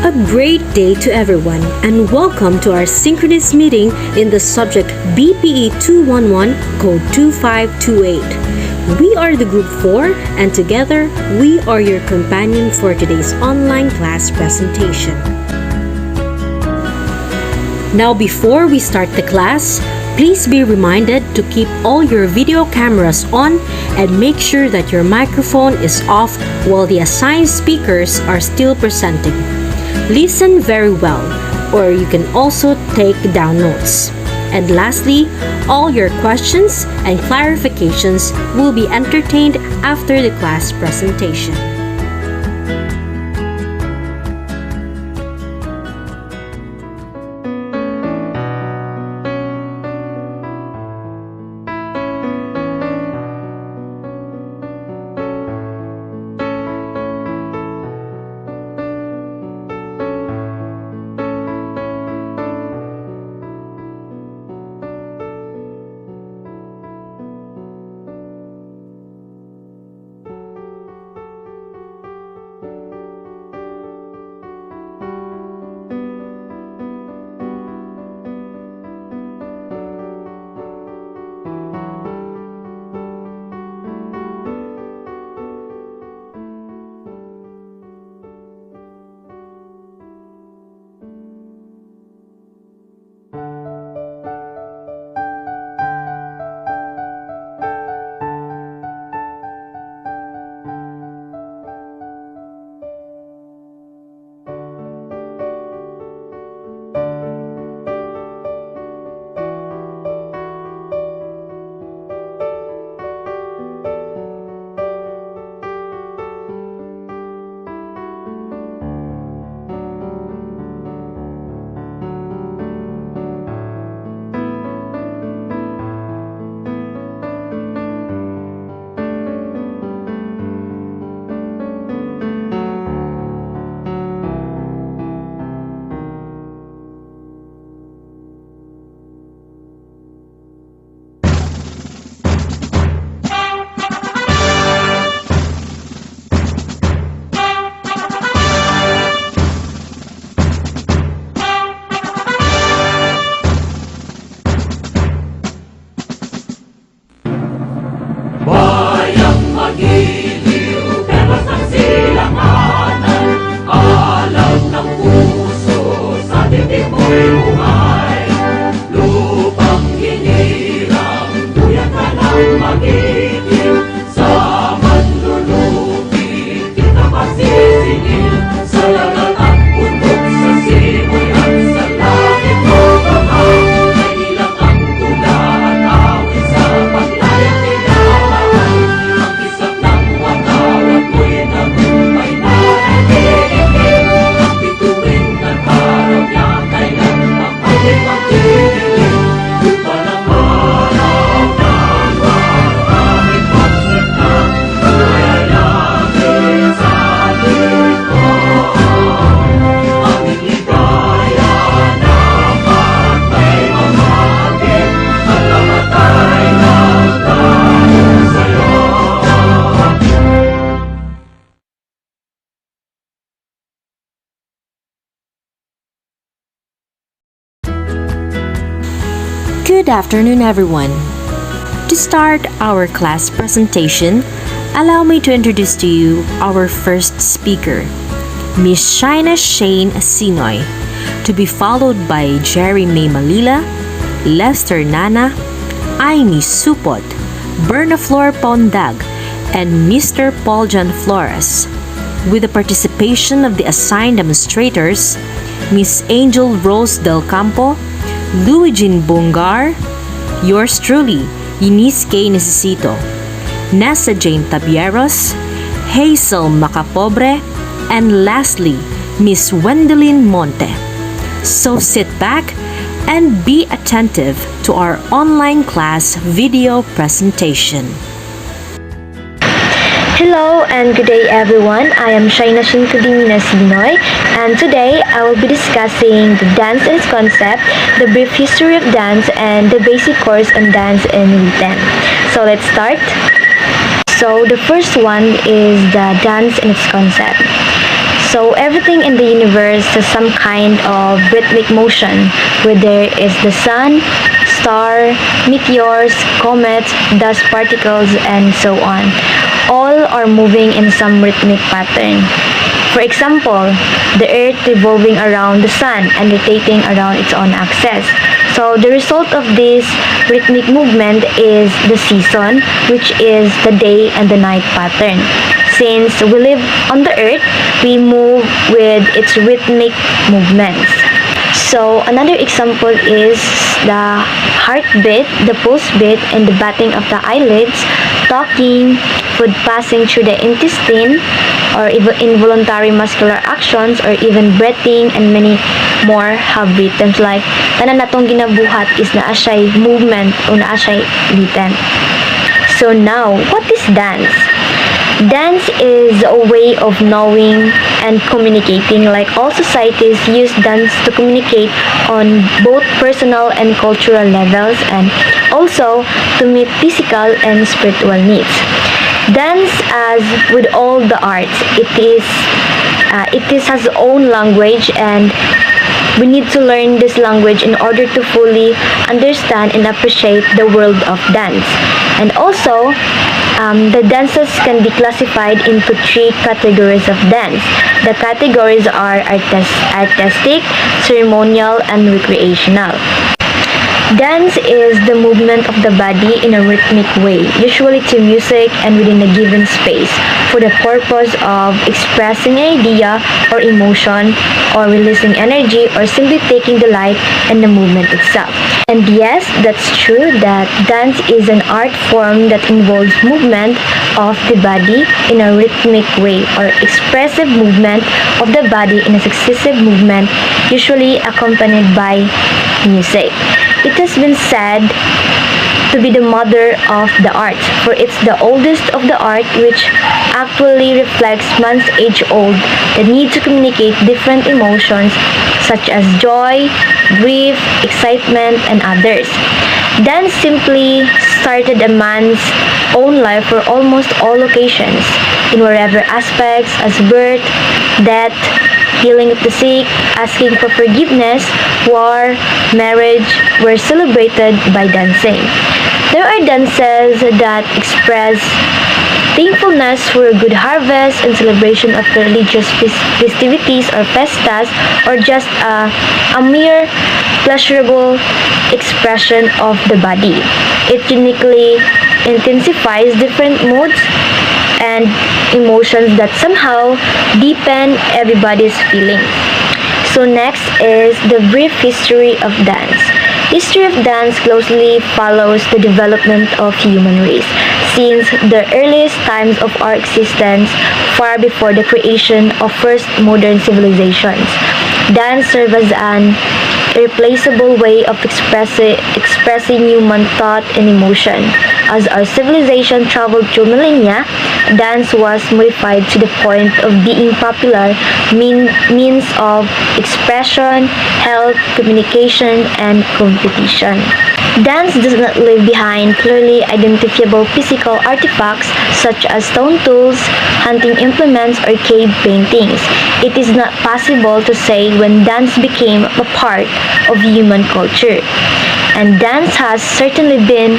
A great day to everyone and welcome to our synchronous meeting in the subject BPE211 code 2528. We are the group 4 and together we are your companion for today's online class presentation. Now before we start the class, please be reminded to keep all your video cameras on and make sure that your microphone is off while the assigned speakers are still presenting. Listen very well, or you can also take down notes. And lastly, all your questions and clarifications will be entertained after the class presentation. Good afternoon, everyone. To start our class presentation, allow me to introduce to you our first speaker, Miss Shaina Shane Sinoy, to be followed by Jerry May Malila, Lester Nana, Aimee Supot, Bernaflor Pondag, and Mr. Paul John Flores, with the participation of the assigned demonstrators, Miss Angel Rose Del Campo, Luigin Bungar, yours truly, Eunice K. Necesito, Nessa Jane Tabieros, Hazel Macapobre, and lastly, Miss Wendelin Monte. So sit back and be attentive to our online class video presentation. Hello and good day everyone. I am Shaina Shinkudimina Sinoy and today I will be discussing the dance and its concept, the brief history of dance, and the basic course on dance and rhythm. So let's start. So the first one is the dance and its concept. So everything in the universe has some kind of rhythmic motion, whether it's the sun, star, meteors, comets, dust particles, and so on. All are moving in some rhythmic pattern. For example, the Earth revolving around the Sun and rotating around its own axis. So the result of this rhythmic movement is the season, which is the day and the night pattern. Since we live on the Earth, we move with its rhythmic movements. So another example is the heartbeat, the pulse beat, and the batting of the eyelids, talking, food passing through the intestine, or even involuntary muscular actions, or even breathing, and many more have rhythms like tanan natong ginabuhat is naa siya'y movement o naa siya'y rhythm. So now, what is dance? Dance is a way of knowing and communicating. Like all societies use dance to communicate on both personal and cultural levels, and also to meet physical and spiritual needs. Dance, as with all the arts, it has its own language, and we need to learn this language in order to fully understand and appreciate the world of dance. And also, the dances can be classified into three categories of dance. The categories are artistic, ceremonial, and recreational. Dance is the movement of the body in a rhythmic way, usually to music and within a given space, for the purpose of expressing an idea or emotion, or releasing energy, or simply taking delight in the movement itself. And yes, that's true that dance is an art form that involves movement of the body in a rhythmic way, or expressive movement of the body in a successive movement, usually accompanied by music. It has been said to be the mother of the art, for it's the oldest of the art, which actually reflects man's age-old the need to communicate different emotions such as joy, grief, excitement, and others. Dance simply started a man's own life for almost all occasions, in wherever aspects as birth, death, healing of the sick, asking for forgiveness, war, marriage were celebrated by dancing. There are dances that express thankfulness for a good harvest and celebration of the religious festivities or festas, or just a mere pleasurable expression of the body. It uniquely intensifies different moods and emotions that somehow deepen everybody's feelings. So next is the brief history of dance. History of dance closely follows the development of human race, since the earliest times of our existence, far before the creation of first modern civilizations. Dance served as an irreplaceable way of expressing human thought and emotion. As our civilization traveled through millennia, dance was modified to the point of being popular means of expression, health, communication, and competition. Dance does not leave behind clearly identifiable physical artifacts such as stone tools, hunting implements, or cave paintings. It is not possible to say when dance became a part of human culture. And dance has certainly been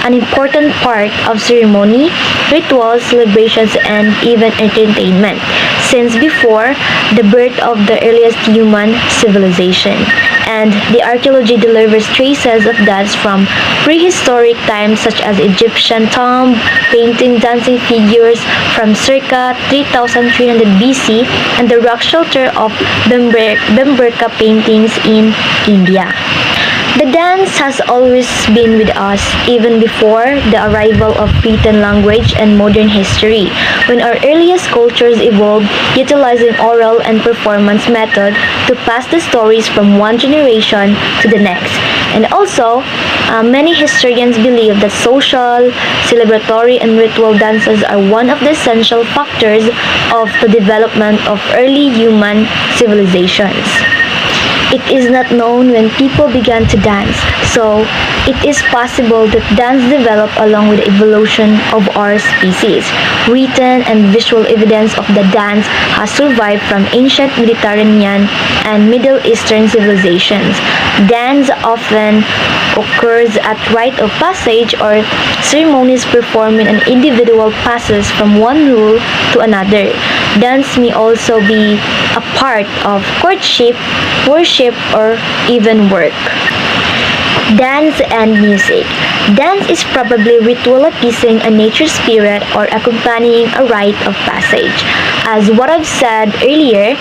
an important part of ceremony, rituals, celebrations, and even entertainment since before the birth of the earliest human civilization. And the archaeology delivers traces of dance from prehistoric times such as Egyptian tomb painting dancing figures from circa 3300 BC and the rock shelter of Bemberka paintings in India. The dance has always been with us, even before the arrival of written language and modern history, when our earliest cultures evolved utilizing oral and performance method to pass the stories from one generation to the next. And also, many historians believe that social, celebratory, and ritual dances are one of the essential factors of the development of early human civilizations. It is not known when people began to dance, so it is possible that dance developed along with the evolution of our species. Written and visual evidence of the dance has survived from ancient Mediterranean and Middle Eastern civilizations. Dance often occurs at rite of passage or ceremonies performing an individual passes from one rule to another. Dance may also be a part of courtship, worship, or even work. Dance and music. Dance is probably ritual appeasing a nature spirit or accompanying a rite of passage. As what I've said earlier,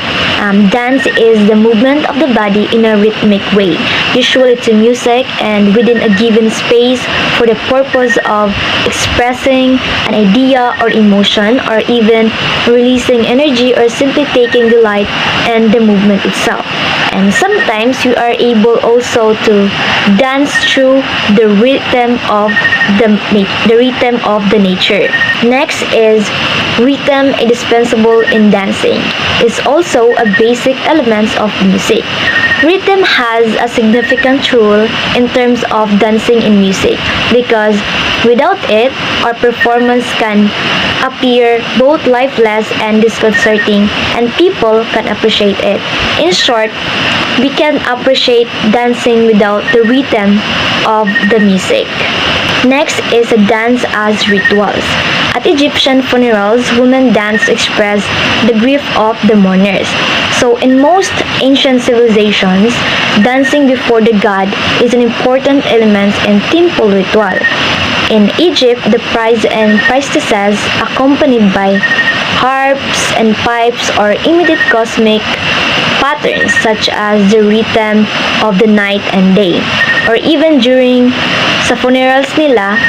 dance is the movement of the body in a rhythmic way, usually to music and within a given space for the purpose of expressing an idea or emotion or even releasing energy or simply taking delight in the movement itself. And sometimes you are able also to dance through the rhythm of the nature. Next is rhythm indispensable in dancing. It's also a basic element of music. Rhythm has a significant role in terms of dancing in music because without it, our performance can appear both lifeless and disconcerting and people can appreciate it. In short, we can appreciate dancing without the rhythm of the music. Next is a dance as rituals. At Egyptian funerals, women dance to express the grief of the mourners. So in most ancient civilizations, dancing before the god is an important element in temple ritual. In Egypt, the priest and priestesses, accompanied by harps and pipes or imitate cosmic patterns such as the rhythm of the night and day. Or even during sa funerals nila,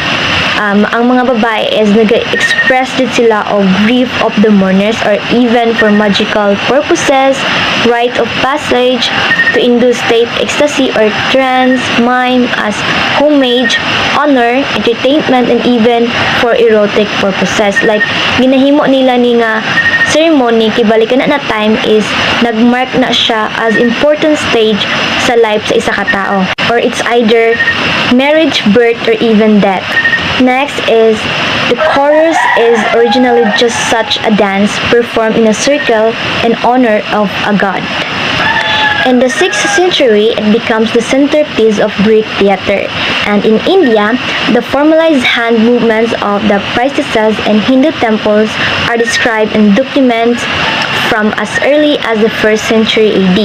ang mga babae is nag-express din sila of grief of the mourners or even for magical purposes, rite of passage, to induce state ecstasy or trance, mime as homage, honor, entertainment, and even for erotic purposes. Like, ginahimo nila ni nga ceremony, kibalikan na time is nagmark na siya as important stage sa life sa isa ka tao. Or it's either marriage, birth, or even death. Next is the chorus is originally just such a dance performed in a circle in honor of a god. In the 6th century, it becomes the centerpiece of Greek theater. And in India, the formalized hand movements of the priestesses in Hindu temples are described in documents from as early as the 1st century AD.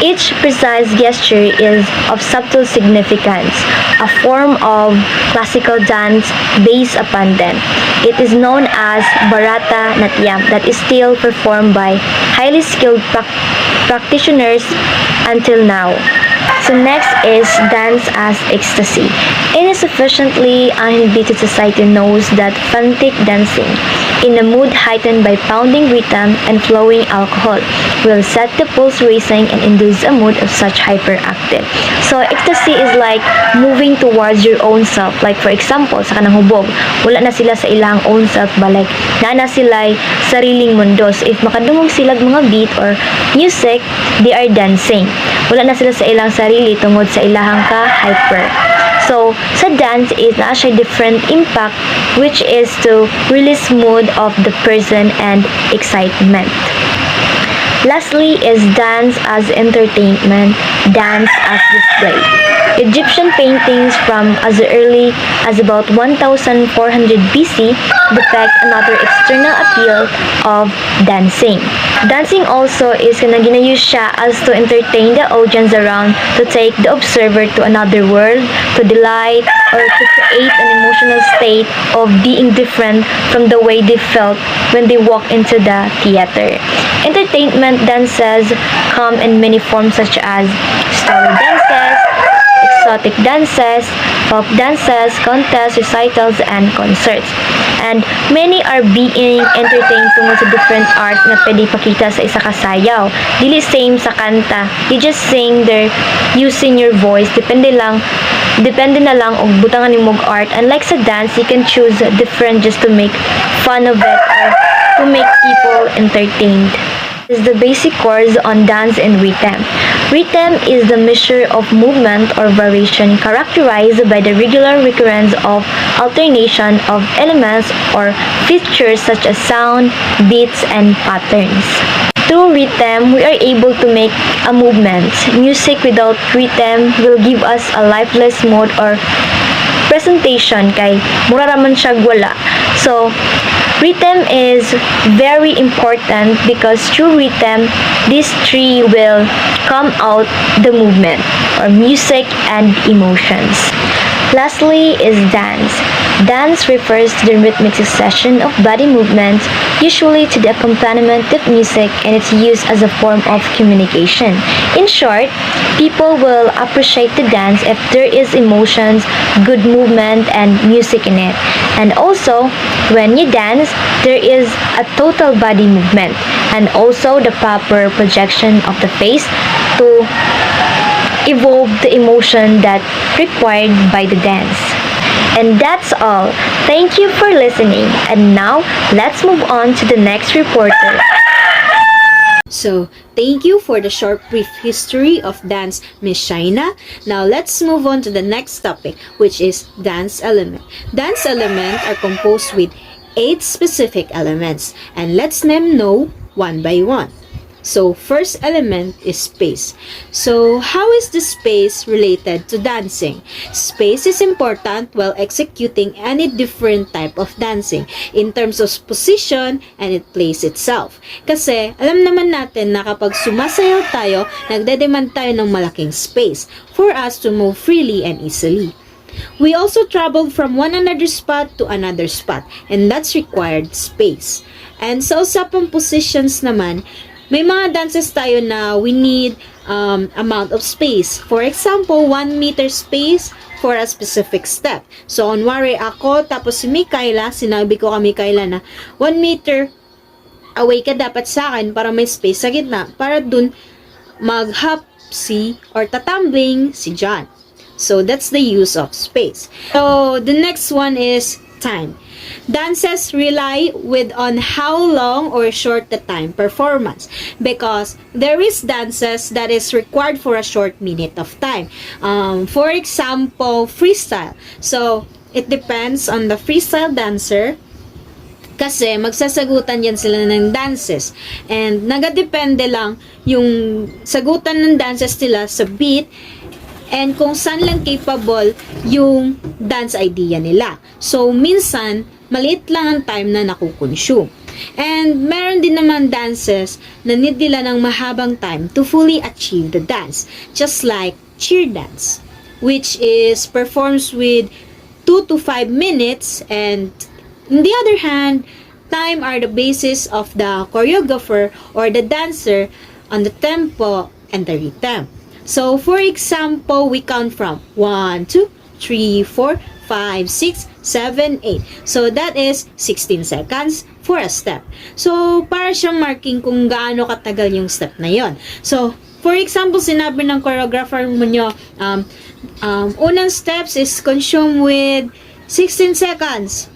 Each precise gesture is of subtle significance, a form of classical dance based upon them. It is known as Bharata Natyam that is still performed by highly skilled practitioners until now. So next is dance as ecstasy. Any sufficiently uninhibited society knows that frantic dancing in a mood heightened by pounding rhythm and flowing alcohol will set the pulse racing and induce a mood of such hyperactive. So ecstasy is like moving towards your own self. Like for example, sa kanang hubog, wala na sila sa ilang own self ba, like na sila sariling mundo. So if makadungog sila mga beat or music, they are dancing. Wala na sila sa ilang sarili tungod sa ilahang ka hyper. So, sa dance is na siya different impact which is to release mood of the person and excitement. Lastly is dance as entertainment, dance as display. Egyptian paintings from as early as about 1400 BC depict another external appeal of dancing. Dancing also is ginayuse siya as to entertain the audience around, to take the observer to another world, to delight, or to create an emotional state of being different from the way they felt when they walked into the theater. Entertainment dances come in many forms such as story dances, exotic dances, folk dances, contests, recitals, and concerts. And many are being entertained tungod sa different arts na pwede pakita sa isa ka sayaw. Dili same sa kanta. You just sing there using your voice. Depende na lang og butangan nimong art. And like sa dance, you can choose different just to make fun of it or to make people entertained. Is the basic course on dance and rhythm. Rhythm is the measure of movement or variation characterized by the regular recurrence of alternation of elements or features such as sound, beats, and patterns. Through rhythm, we are able to make a movement. Music without rhythm will give us a lifeless mode or presentation kay mura raman siya wala. So, rhythm is very important because through rhythm, these three will come out the movement or music and emotions. Lastly is dance. Dance refers to the rhythmic succession of body movements, usually to the accompaniment of music, and its use as a form of communication. In short, people will appreciate the dance if there is emotions, good movement, and music in it. And also, when you dance, there is a total body movement and also the proper projection of the face to evolve the emotion that required by the dance. And that's all. Thank you for listening. And now, let's move on to the next reporter. So, thank you for the short brief history of dance, Miss Shaina. Now, let's move on to the next topic, which is dance element. Dance elements are composed with 8 specific elements, and let's name them one by one. So, first element is space. So, how is the space related to dancing? Space is important while executing any different type of dancing in terms of position and its place itself. Kasi, alam naman natin na kapag sumasayaw tayo, nagdedemand tayo ng malaking space for us to move freely and easily. We also traveled from one another spot to another spot, and that's required space. And sa usapang positions naman, may mga dances tayo na we need amount of space. For example, 1 meter space for a specific step. So, onwari ako, tapos si Mikaela, sinabi ko kay Mikaela na 1 meter away ka dapat sa akin para may space sa gitna. Para dun mag-hop or tatumbling si John. So, that's the use of space. So, the next one is time. Dances rely on how long or short the time performance because there is dances that is required for a short minute of time. For example, freestyle. So, it depends on the freestyle dancer kasi magsasagutan yan sila ng dances. And nagadepende lang yung sagutan ng dances nila sa beat and kung saan lang capable yung dance idea nila. So, minsan, maliit lang ang time na nakukonsume. And meron din naman dances na need nila ng mahabang time to fully achieve the dance. Just like cheer dance, which is performed with 2 to 5 minutes. And on the other hand, time are the basis of the choreographer or the dancer on the tempo and the rhythm. So, for example, we count from 1, 2, 3, 4, 5, 6, 7, 8. So, that is 16 seconds for a step. So, para siyang marking kung gaano katagal yung step na yon. So, for example, sinabi ng choreographer mo nyo, unang steps is consumed with 16 seconds.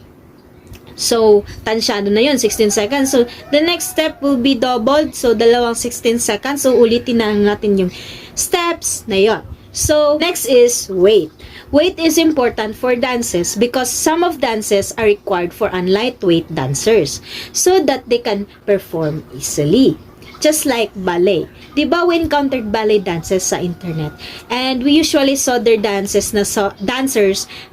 So, tansyado na yon 16 seconds. So, the next step will be doubled. So, dalawang 16 seconds. So, ulitin na natin yung steps na yon. So, next is weight. Weight is important for dances because some of dances are required for lightweight dancers so that they can perform easily. Just like ballet. Diba we encountered ballet dances sa internet and we usually saw their dancers na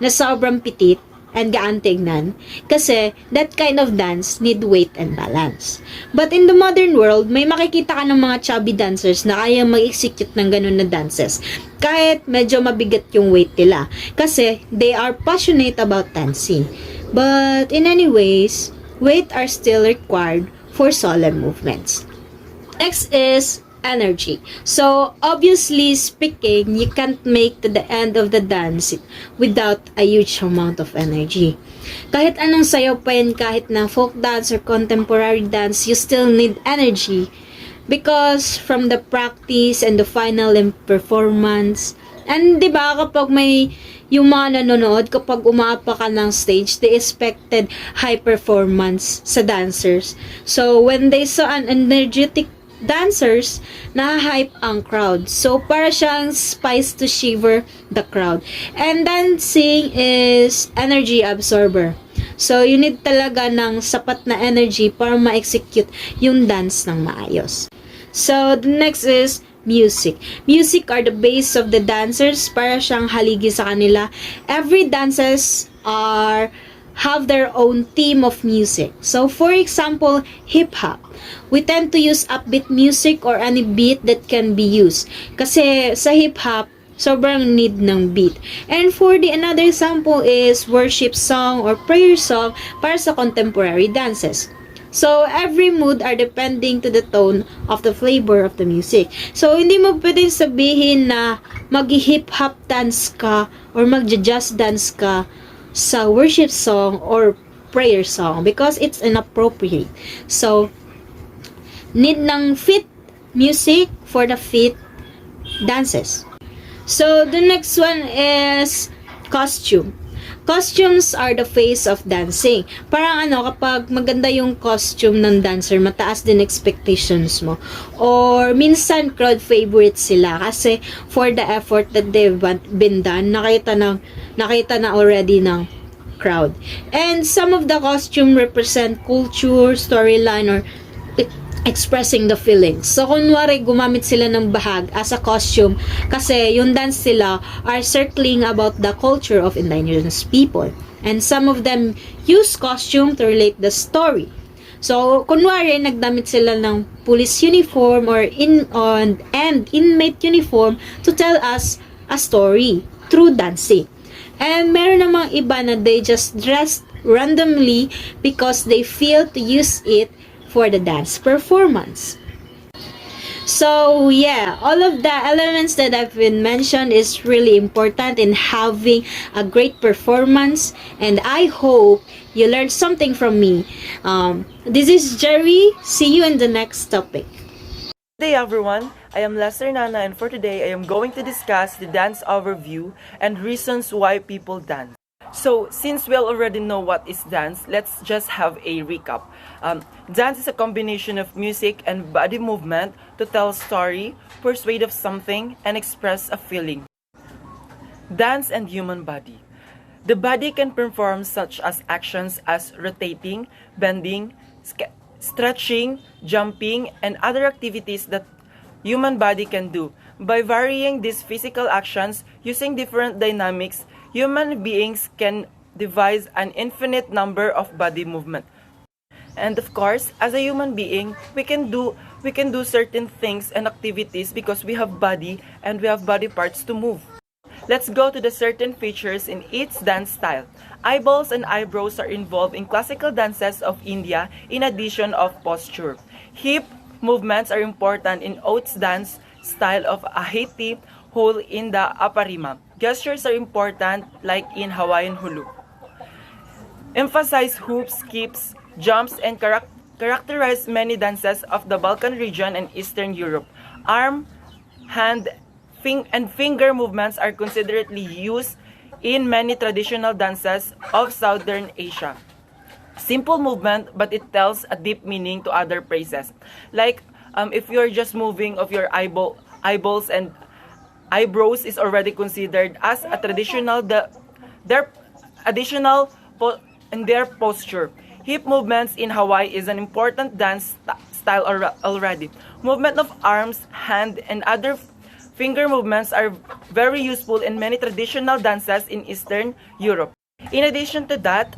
sobrang pitit and gaan tignan kasi that kind of dance need weight and balance. But in the modern world, may makikita ka ng mga chubby dancers na kaya mag-execute ng ganun na dances kahit medyo mabigat yung weight nila kasi they are passionate about dancing. But in any ways, weight are still required for solemn movements. Next is energy. So, obviously speaking, you can't make to the end of the dance without a huge amount of energy. Kahit anong sayaw pa yan, kahit na folk dance or contemporary dance, you still need energy because from the practice and the final performance. And diba kapag may yung mga nanonood, kapag umapa ka ng stage, they expected high performance sa dancers. So, when they saw an energetic dancers, na-hype ang crowd. So, para siyang spice to shiver the crowd. And dancing is energy absorber. So, you need talaga ng sapat na energy para ma-execute yung dance ng maayos. So, the next is music. Music are the base of the dancers, para siyang haligi sa kanila. Every dances have their own theme of music. So, for example, hip-hop. We tend to use upbeat music or any beat that can be used. Kasi sa hip-hop, sobrang need ng beat. And for the another example is worship song or prayer song para sa contemporary dances. So, every mood are depending to the tone of the flavor of the music. So, hindi mo pwedeng sabihin na mag-hip-hop dance ka or mag-jazz dance ka sa worship song or prayer song because it's inappropriate. So, need ng fit music for the fit dances. So, the next one is costume. Costumes are the face of dancing. Parang kapag maganda yung costume ng dancer, mataas din expectations mo. Or minsan crowd favorite sila kasi for the effort that they've been done, nakita na already ng crowd. And some of the costume represent culture, storyline, or expressing the feelings. So, kunwari, gumamit sila ng bahag as a costume kasi yung dance sila are circling about the culture of indigenous people. And some of them use costume to relate the story. So, kunwari, nagdamit sila ng police uniform or inmate uniform to tell us a story through dancing. And meron namang iba na they just dressed randomly because they feel to use it for the dance performance. So, yeah, all of the elements that I've been mentioned is really important in having a great performance, and I hope you learned something from me. This is Jerry. See you in the next topic. Good day everyone, I am Lester Nana, and for today I am going to discuss the dance overview and reasons why people dance. So, since we already know what is dance, let's just have a recap. Dance is a combination of music and body movement to tell a story, persuade of something, and express a feeling. Dance and human body. The body can perform such as actions as rotating, bending, stretching, jumping, and other activities that human body can do. By varying these physical actions using different dynamics, human beings can devise an infinite number of body movement. And of course, as a human being, we can do certain things and activities because we have body and we have body parts to move. Let's go to the certain features in each dance style. Eyeballs and eyebrows are involved in classical dances of India in addition of posture. Hip movements are important in Oats dance style of Haiti hole in the Aparima. Gestures are important like in Hawaiian hulu. Emphasize hoops, skips, jumps, and characterize many dances of the Balkan region and Eastern Europe. Arm, hand, and finger movements are considerately used in many traditional dances of Southern Asia. Simple movement, but it tells a deep meaning to other phrases. Like, if you're just moving of your eyeballs and eyebrows is already considered as a traditional, their additional in their posture. Hip movements in Hawaii is an important dance style already. Movement of arms, hand, and other finger movements are very useful in many traditional dances in Eastern Europe. In addition to that,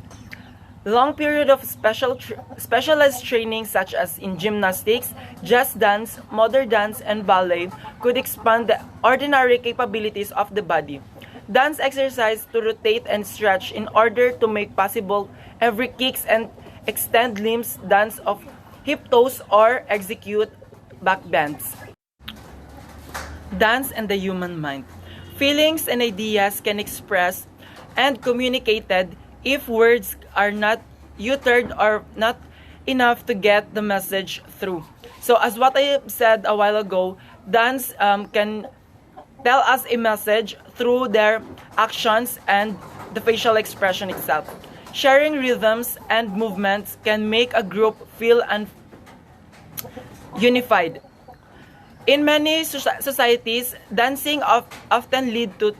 long period of specialized training such as in gymnastics, jazz dance, modern dance, and ballet could expand the ordinary capabilities of the body. Dance exercise to rotate and stretch in order to make possible every kicks and extend limbs, dance of hip toes, or execute back bends. Dance and the human mind. Feelings and ideas can express and communicated if words are not uttered or not enough to get the message through. So as what I said a while ago, dance can tell us a message through their actions and the facial expression itself. Sharing rhythms and movements can make a group feel unified. In many societies, dancing often lead to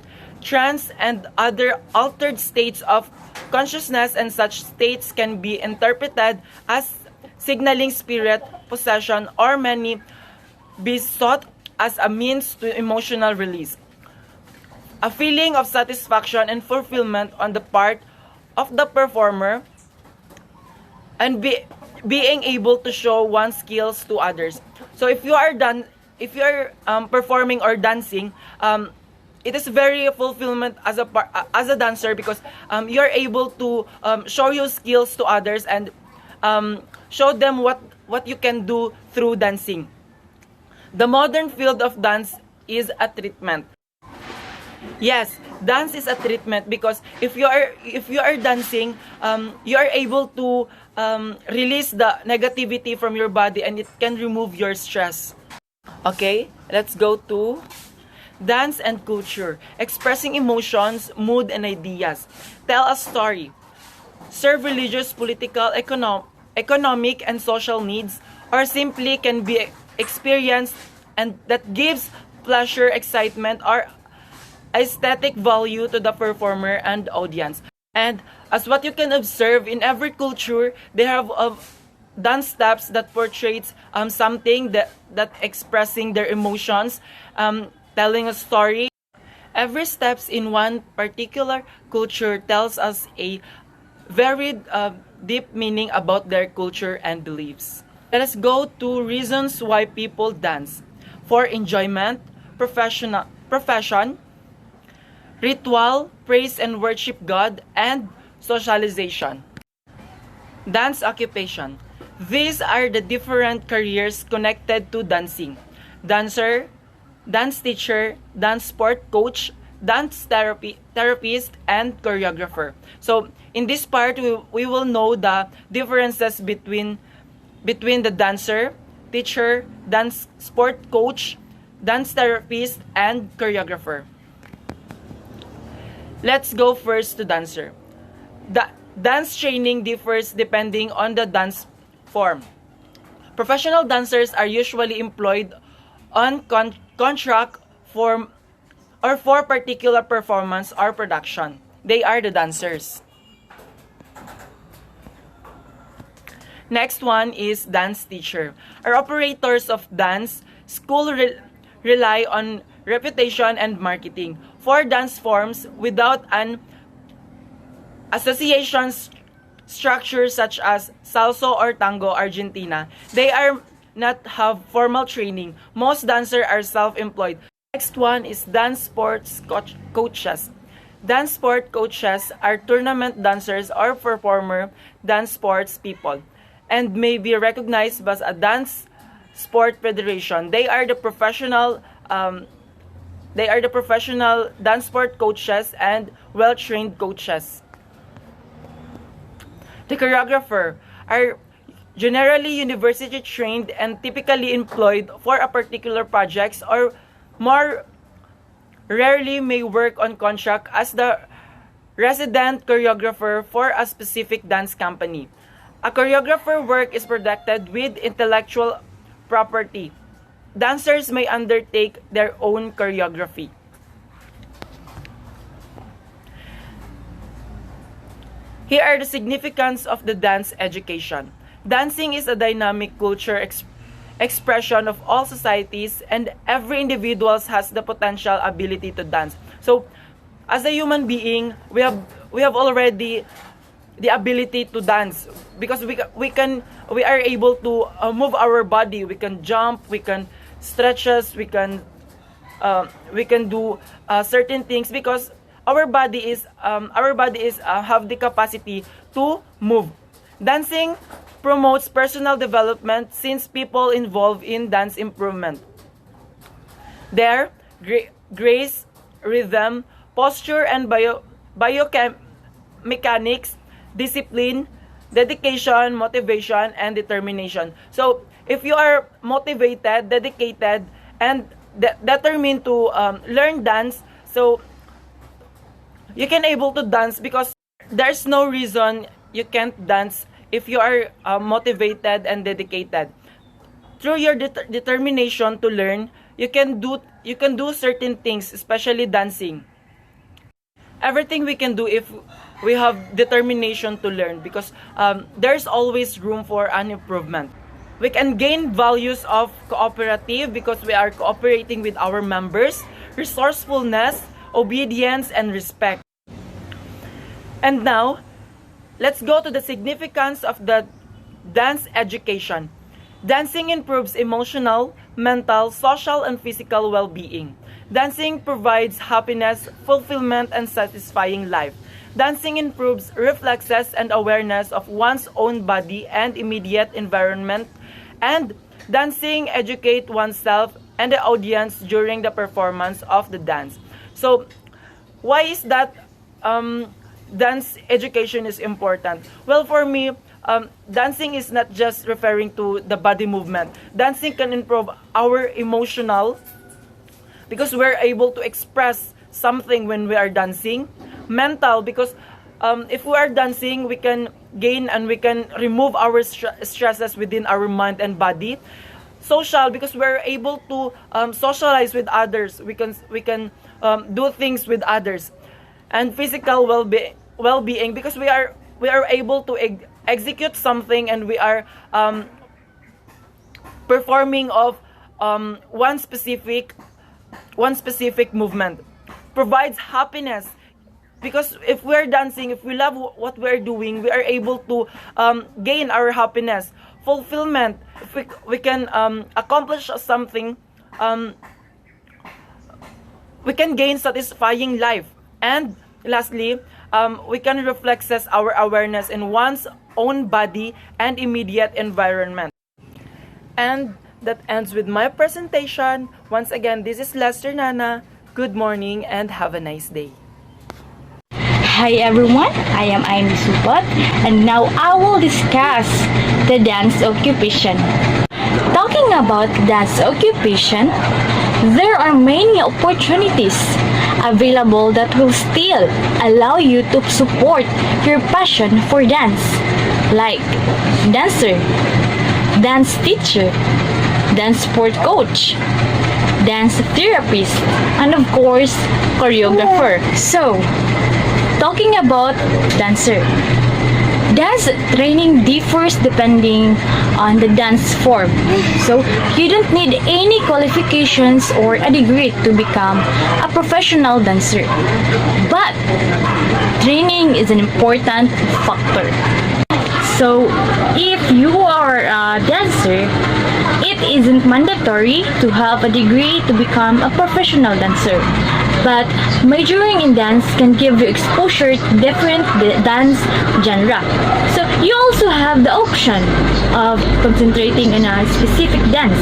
trance and other altered states of consciousness, and such states can be interpreted as signaling spirit possession, or many be sought as a means to emotional release. A feeling of satisfaction and fulfillment on the part of the performer, and being able to show one's skills to others. So if you are performing or dancing, it is very fulfillment as a dancer, because you are able to show your skills to others, and show them what you can do through dancing. The modern field of dance is a treatment. Yes, dance is a treatment, because if you are dancing, you are able to release the negativity from your body, and it can remove your stress. Okay, let's go to dance and culture. Expressing emotions, mood, and ideas. Tell a story. Serve religious, political, economic, and social needs, or simply can be experienced, and that gives pleasure, excitement, or aesthetic value to the performer and audience. And as what you can observe in every culture, they have dance steps that portrays something that expressing their emotions, telling a story. Every steps in one particular culture tells us a very deep meaning about their culture and beliefs. Let us go to reasons why people dance. For enjoyment, profession, ritual, praise and worship God, and socialization. Dance occupation. These are the different careers connected to dancing. Dancer, dance teacher, dance sport coach, dance therapist, and choreographer. So in this part, we will know the differences between the dancer, teacher, dance sport coach, dance therapist, and choreographer. Let's go first to dancer. The dance training differs depending on the dance form. Professional dancers are usually employed on contract form or for particular performance or production. They are the dancers. Next one is dance teacher. Our operators of dance school rely on reputation and marketing. For dance forms without an association structure such as salsa or tango Argentina, they are not have formal training. Most dancers are self-employed. Next one is dance sports coaches. Dance sport coaches are tournament dancers or performer dance sports people, and may be recognized by a dance sport federation. They are the professional dance sport coaches and well-trained coaches. The choreographer are generally university trained and typically employed for a particular projects, or more rarely may work on contract as the resident choreographer for a specific dance company. A choreographer work is protected with intellectual property. Dancers may undertake their own choreography. Here are the significance of the dance education. Dancing is a dynamic culture expression of all societies, and every individual has the potential ability to dance. So, as a human being, we have already the ability to dance, because we are able to move our body. We can jump, we can stretches, we can do certain things, because our body is have the capacity to move. Dancing promotes personal development since people involved in dance improvement their grace, rhythm, posture, and biomechanics, discipline, dedication, motivation, and determination. So, if you are motivated, dedicated, and determined to learn dance, so you can able to dance, because there's no reason you can't dance if you are motivated and dedicated. through your determination to learn, you can do certain things, especially dancing. Everything we can do if we have determination to learn, because there's always room for an improvement. We can gain values of cooperative because we are cooperating with our members, resourcefulness, obedience, and respect. And now, let's go to the significance of the dance education. Dancing improves emotional, mental, social, and physical well-being. Dancing provides happiness, fulfillment, and satisfying life. Dancing improves reflexes and awareness of one's own body and immediate environment. And dancing educates oneself and the audience during the performance of the dance. So, why is that dance education is important? Well, for me, dancing is not just referring to the body movement. Dancing can improve our emotional, because we're able to express something when we are dancing. Mental, because if we are dancing, we can gain and we can remove our stresses within our mind and body. Social, because we're able to socialize with others. We can do things with others. And physical well-being, because we are able to execute something, and we are performing of one specific movement. Provides happiness, because if we're dancing, if we love what we're doing, we are able to gain our happiness. Fulfillment, if we can accomplish something, we can gain satisfying life. And lastly, we can reflexes our awareness in one's own body and immediate environment. And that ends with my presentation. Once again, this is Lester Nana. Good morning and have a nice day. Hi everyone, I am Aimee Supat, and now I will discuss the dance occupation. Talking about dance occupation, there are many opportunities available that will still allow you to support your passion for dance, like dancer, dance teacher, dance sport coach, dance therapist, and of course, choreographer. So, talking about dancer. Dance training differs depending on the dance form. So, you don't need any qualifications or a degree to become a professional dancer. But, training is an important factor. So, if you are a dancer, it isn't mandatory to have a degree to become a professional dancer. But majoring in dance can give you exposure to different dance genre. So you also have the option of concentrating on a specific dance.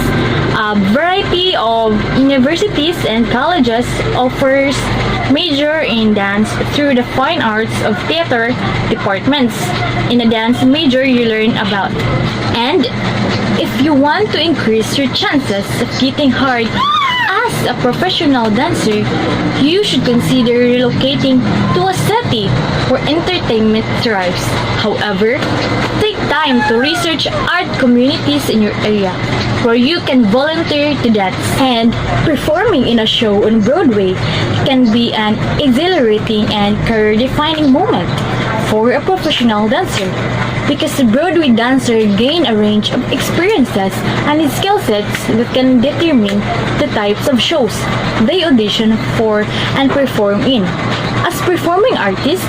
A variety of universities and colleges offers major in dance through the fine arts of theater departments. In a dance major, you learn about. And if you want to increase your chances of getting hired as a professional dancer, you should consider relocating to a city where entertainment thrives. However, take time to research art communities in your area where you can volunteer to dance. And performing in a show on Broadway can be an exhilarating and career-defining moment for a professional dancer, because the Broadway dancer gain a range of experiences and skill sets that can determine the types of shows they audition for and perform in. As performing artists,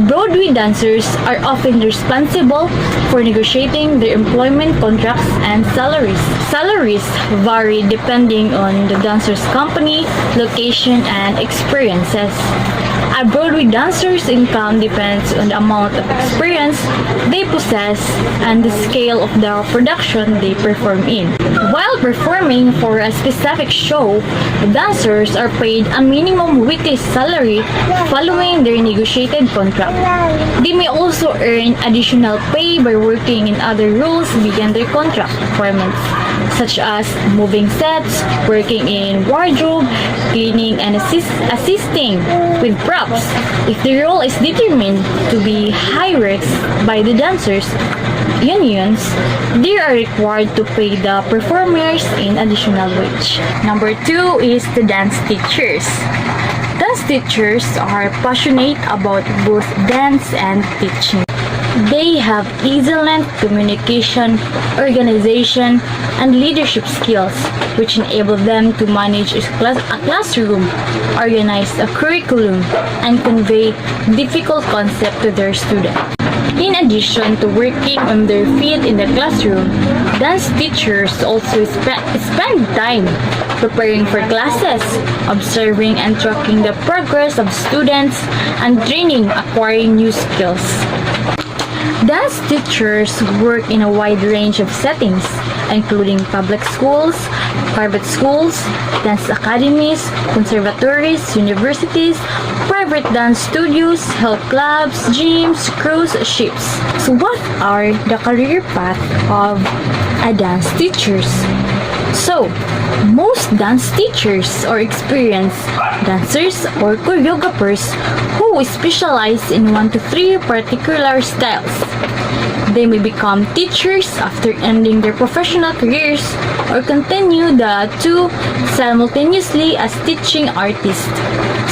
Broadway dancers are often responsible for negotiating their employment contracts and salaries. Salaries vary depending on the dancer's company, location, and experiences. A Broadway dancer's income depends on the amount of experience they possess and the scale of the production they perform in. While performing for a specific show, the dancers are paid a minimum weekly salary following their negotiated contract. They may also earn additional pay by working in other roles beyond their contract requirements. such as moving sets, working in wardrobe, cleaning, and assisting with props. If the role is determined to be high risk by the dancers unions, they are required to pay the performers in additional wage. Number 2 is the dance teachers. Dance teachers are passionate about both dance and teaching. They have excellent communication, organization, and leadership skills, which enable them to manage a classroom, organize a curriculum, and convey difficult concepts to their students. In addition to working on their feet in the classroom, dance teachers also spend time preparing for classes, observing and tracking the progress of students, and training acquiring new skills. Dance teachers work in a wide range of settings, including public schools, private schools, dance academies, conservatories, universities, private dance studios, health clubs, gyms, cruise ships. So what are the career path of a dance teachers? So, most dance teachers are experienced dancers or choreographers who specialize in 1 to 3 particular styles. They may become teachers after ending their professional careers or continue the two simultaneously as teaching artists.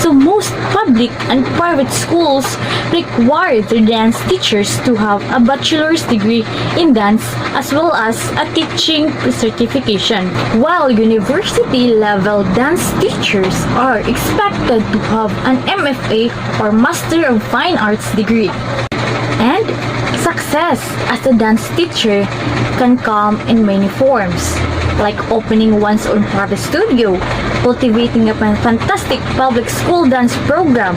So most public and private schools require their dance teachers to have a bachelor's degree in dance as well as a teaching certification, while university level dance teachers are expected to have an MFA or Master of Fine Arts degree. And success as a dance teacher can come in many forms, like opening one's own private studio, cultivating a fantastic public school dance program,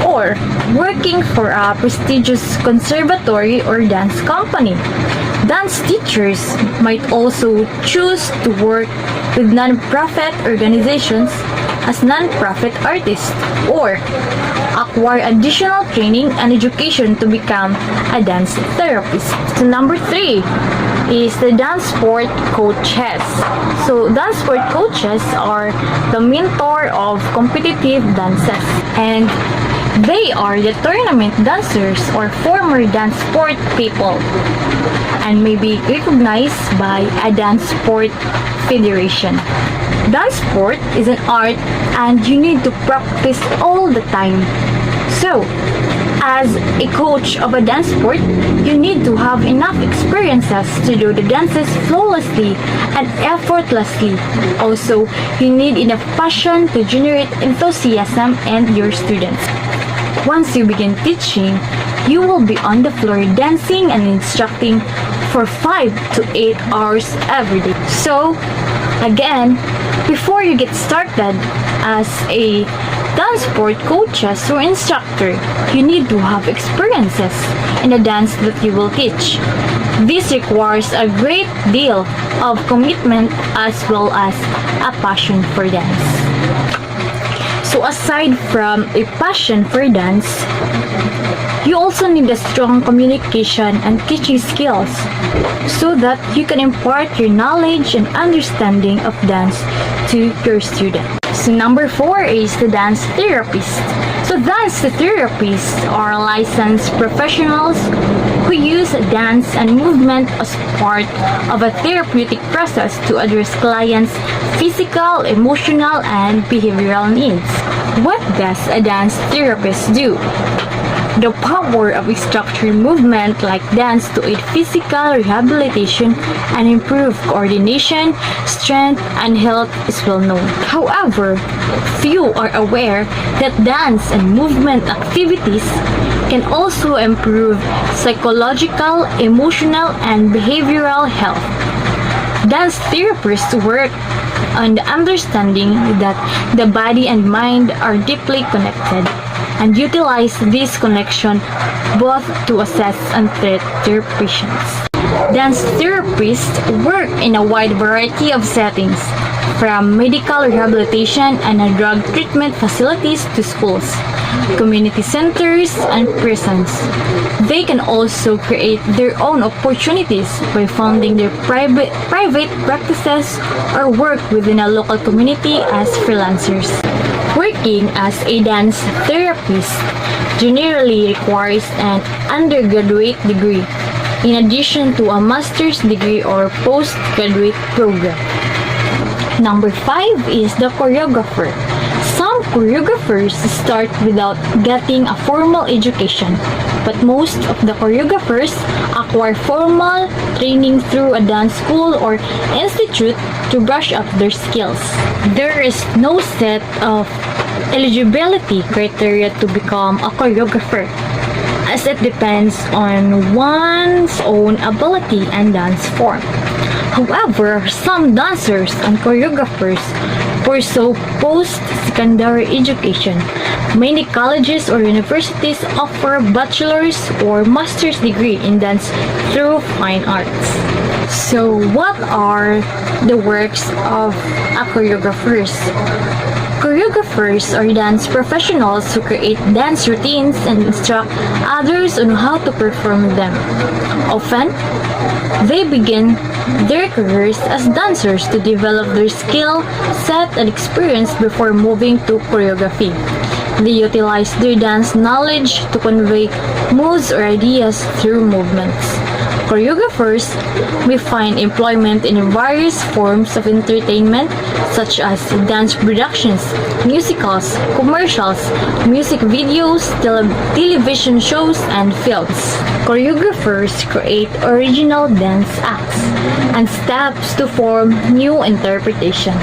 or working for a prestigious conservatory or dance company. Dance teachers might also choose to work with non-profit organizations as non-profit artists or acquire additional training and education to become a dance therapist. So number 3 is the dance sport coaches. So dance sport coaches are the mentor of competitive dances, and they are the tournament dancers or former dance sport people and may be recognized by a dance sport federation. Dance sport is an art and you need to practice all the time. So, as a coach of a dance sport, you need to have enough experiences to do the dances flawlessly and effortlessly. Also, you need enough passion to generate enthusiasm in your students. Once you begin teaching, you will be on the floor dancing and instructing for 5 to 8 hours every day. So, again, before you get started as a dance sport coaches or instructor, you need to have experiences in the dance that you will teach. This requires a great deal of commitment as well as a passion for dance. So aside from a passion for dance, you also need a strong communication and teaching skills so that you can impart your knowledge and understanding of dance to your students. So number 4 is the dance therapist. So dance therapists are licensed professionals who use dance and movement as part of a therapeutic process to address clients' physical, emotional, and behavioral needs. What does a dance therapist do? The power of structured movement like dance to aid physical rehabilitation and improve coordination, strength, and health is well known. However, few are aware that dance and movement activities can also improve psychological, emotional, and behavioral health. Dance therapists work on the understanding that the body and mind are deeply connected and utilize this connection both to assess and treat their patients. Dance therapists work in a wide variety of settings, from medical rehabilitation and drug treatment facilities to schools, community centers, and prisons. They can also create their own opportunities by founding their private practices or work within a local community as freelancers. Working as a dance therapist generally requires an undergraduate degree, in addition to a master's degree or postgraduate program. Number 5 is the choreographer. Some choreographers start without getting a formal education, but most of the choreographers acquire formal training through a dance school or institute to brush up their skills. There is no set of eligibility criteria to become a choreographer, as it depends on one's own ability and dance form. However, some dancers and choreographers pursue post-secondary education. Many colleges or universities offer bachelor's or master's degree in dance through fine arts. So, what are the works of a choreographers? Choreographers are dance professionals who create dance routines and instruct others on how to perform them. Often, they begin their careers as dancers to develop their skill set and experience before moving to choreography. They utilize their dance knowledge to convey moves or ideas through movements. Choreographers may find employment in various forms of entertainment such as dance productions, musicals, commercials, music videos, television shows, and films. Choreographers create original dance acts and steps to form new interpretation.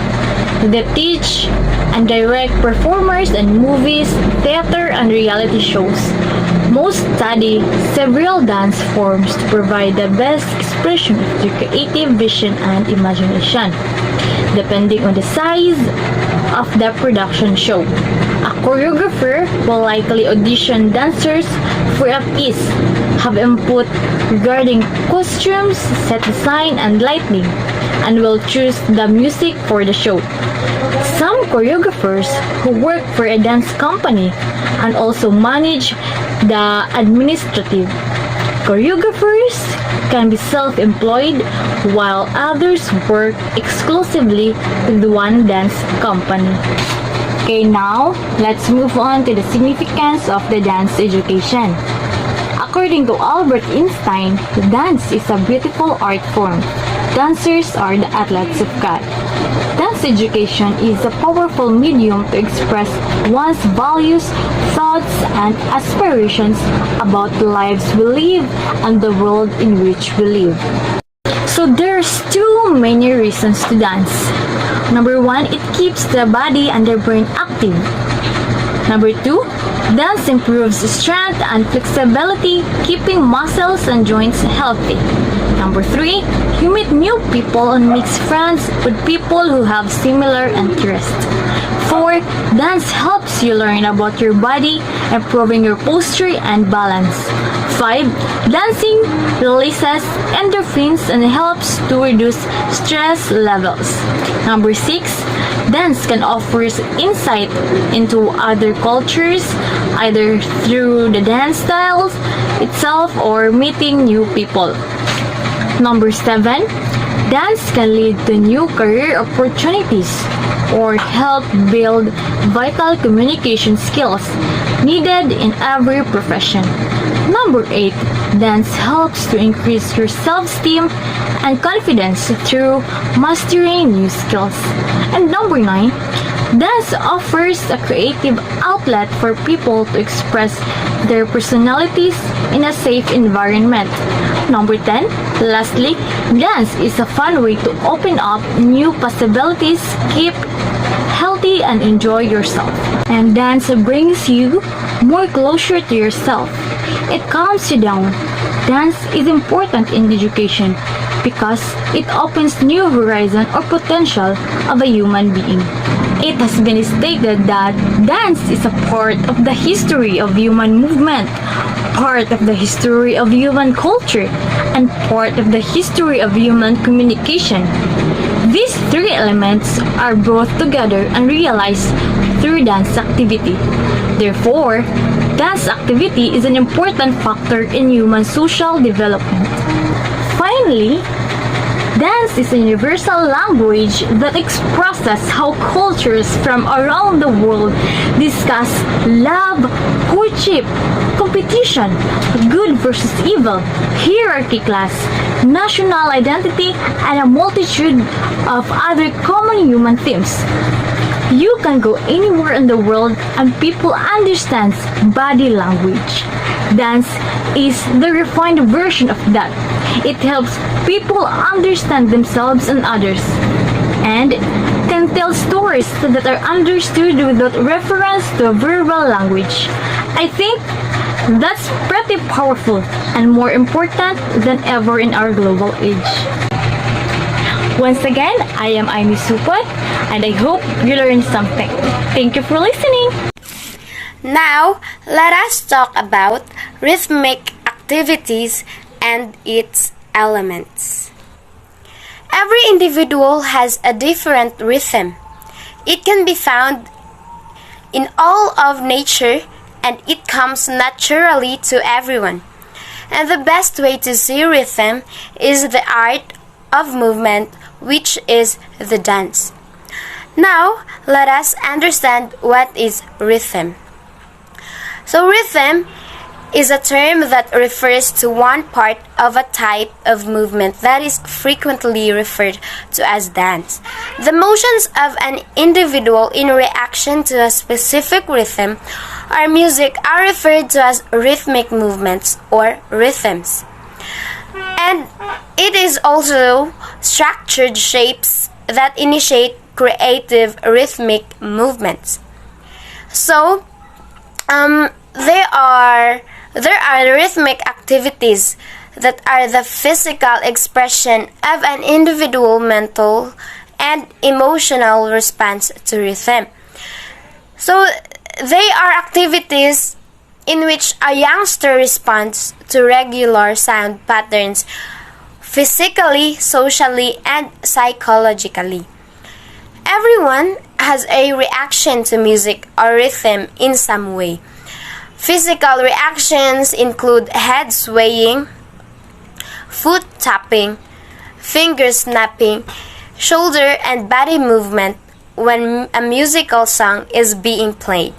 They teach and direct performers in movies, theater, and reality shows. Most study several dance forms to provide the best expression of their creative vision and imagination, depending on the size of the production show. A choreographer will likely audition dancers for a piece, have input regarding costumes, set design, and lighting, and will choose the music for the show. Some choreographers who work for a dance company and also manage the administrative. Choreographers can be self-employed while others work exclusively with one dance company. Okay, now let's move on to the significance of the dance education. According to Albert Einstein, dance is a beautiful art form. Dancers are the athletes of God. Dance education is a powerful medium to express one's values, thoughts, and aspirations about the lives we live and the world in which we live. So there's too many reasons to dance. Number 1, it keeps the body and the brain active. Number 2, dance improves strength and flexibility, keeping muscles and joints healthy. Number 3, you meet new people and make friends with people who have similar interests. 4, dance helps you learn about your body, improving your posture and balance. 5, dancing releases endorphins and helps to reduce stress levels. Number 6, dance can offer insight into other cultures, either through the dance styles itself or meeting new people. Number 7, dance can lead to new career opportunities or help build vital communication skills needed in every profession. Number 8, dance helps to increase your self-esteem and confidence through mastering new skills. And number 9, dance offers a creative outlet for people to express their personalities in a safe environment. Number 10, lastly, dance is a fun way to open up new possibilities, keep healthy, and enjoy yourself. And dance brings you more closer to yourself. It calms you down. Dance is important in education because it opens new horizon or potential of a human being. It has been stated that dance is a part of the history of human movement, part of the history of human culture, and part of the history of human communication. These three elements are brought together and realized through dance activity. Therefore, dance activity is an important factor in human social development. Finally, dance is a universal language that expresses how cultures from around the world discuss love, courtship, competition, good versus evil, hierarchy class, national identity, and a multitude of other common human themes. You can go anywhere in the world and people understand body language. Dance is the refined version of that. It helps people understand themselves and others, and can tell stories that are understood without reference to verbal language. I think that's pretty powerful and more important than ever in our global age. Once again, I am Amy Supot, and I hope you learned something. Thank you for listening. Now, let us talk about rhythmic activities and its elements. Every individual has a different rhythm. It can be found in all of nature, and it comes naturally to everyone. And the best way to see rhythm is the art of movement, which is the dance. Now, let us understand what is rhythm. So, rhythm is a term that refers to one part of a type of movement that is frequently referred to as dance. The motions of an individual in reaction to a specific rhythm or music are referred to as rhythmic movements or rhythms. And it is also structured shapes that initiate creative rhythmic movements. So, there are rhythmic activities that are the physical expression of an individual mental and emotional response to rhythm. So, they are activities in which a youngster responds to regular sound patterns physically, socially, and psychologically. Everyone has a reaction to music or rhythm in some way. Physical reactions include head swaying, foot tapping, finger snapping, shoulder and body movement when a musical song is being played.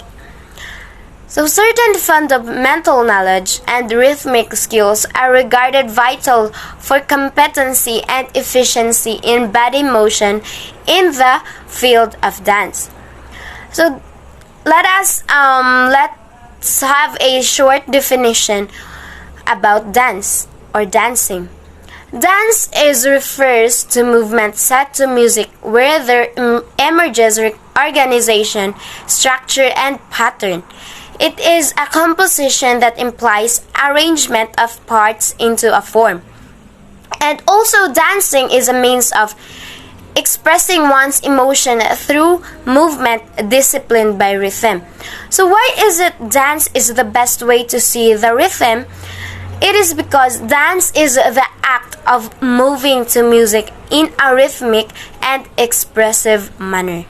So certain fundamental knowledge and rhythmic skills are regarded vital for competency and efficiency in body motion in the field of dance. So let's have a short definition about dance or dancing. Dance refers to movement set to music where there emerges organization, structure, and pattern. It is a composition that implies arrangement of parts into a form. And also, dancing is a means of expressing one's emotion through movement disciplined by rhythm. So why is it dance is the best way to see the rhythm? It is because dance is the act of moving to music in a rhythmic and expressive manner.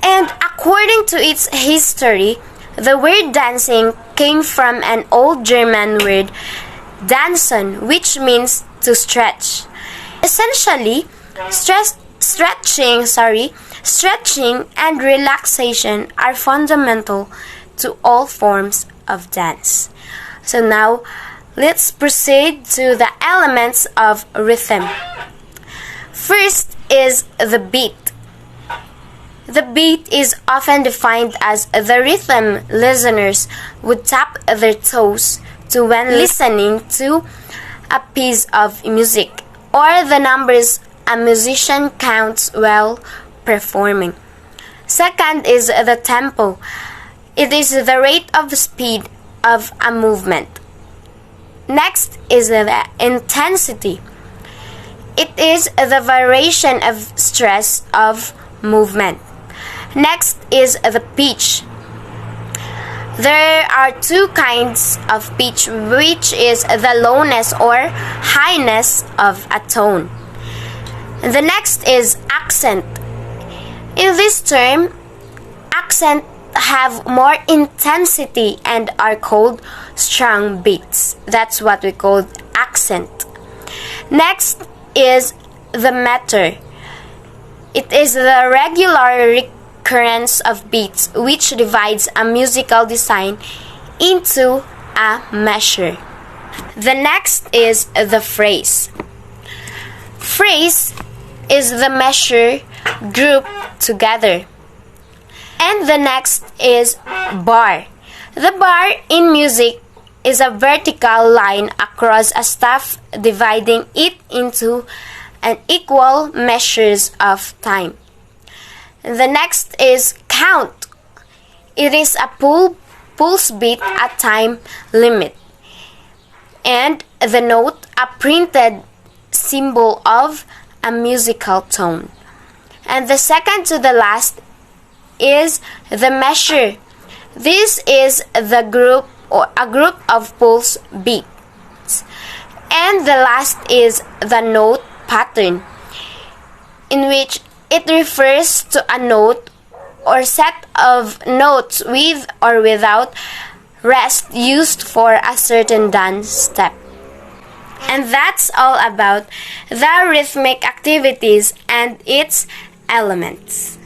And according to its history, the word dancing came from an old German word dansen, which means to stretch. Essentially, stretching and relaxation are fundamental to all forms of dance. So now, let's proceed to the elements of rhythm. First is the beat. The beat is often defined as the rhythm listeners would tap their toes to when listening to a piece of music, or the numbers a musician counts while performing. Second is the tempo. It is the rate of speed of a movement. Next is the intensity. It is the variation of stress of movement. Next is the pitch. There are two kinds of pitch, which is the lowness or highness of a tone. The next is accent. In this term, accent have more intensity and are called strong beats. That's what we call accent. Next is the meter. It is the regular recurrence of beats which divides a musical design into a measure. The next is the phrase. Phrase is the measure grouped together. And the next is bar. The bar in music is a vertical line across a staff dividing it into an equal measures of time. The next is count. It is a pulse beat at time limit. And the note, a printed symbol of a musical tone. And the second to the last is the measure. This is the group or a group of pulse beats. And the last is the note pattern, in which it refers to a note or set of notes with or without rest used for a certain dance step. And that's all about the rhythmic activities and its elements.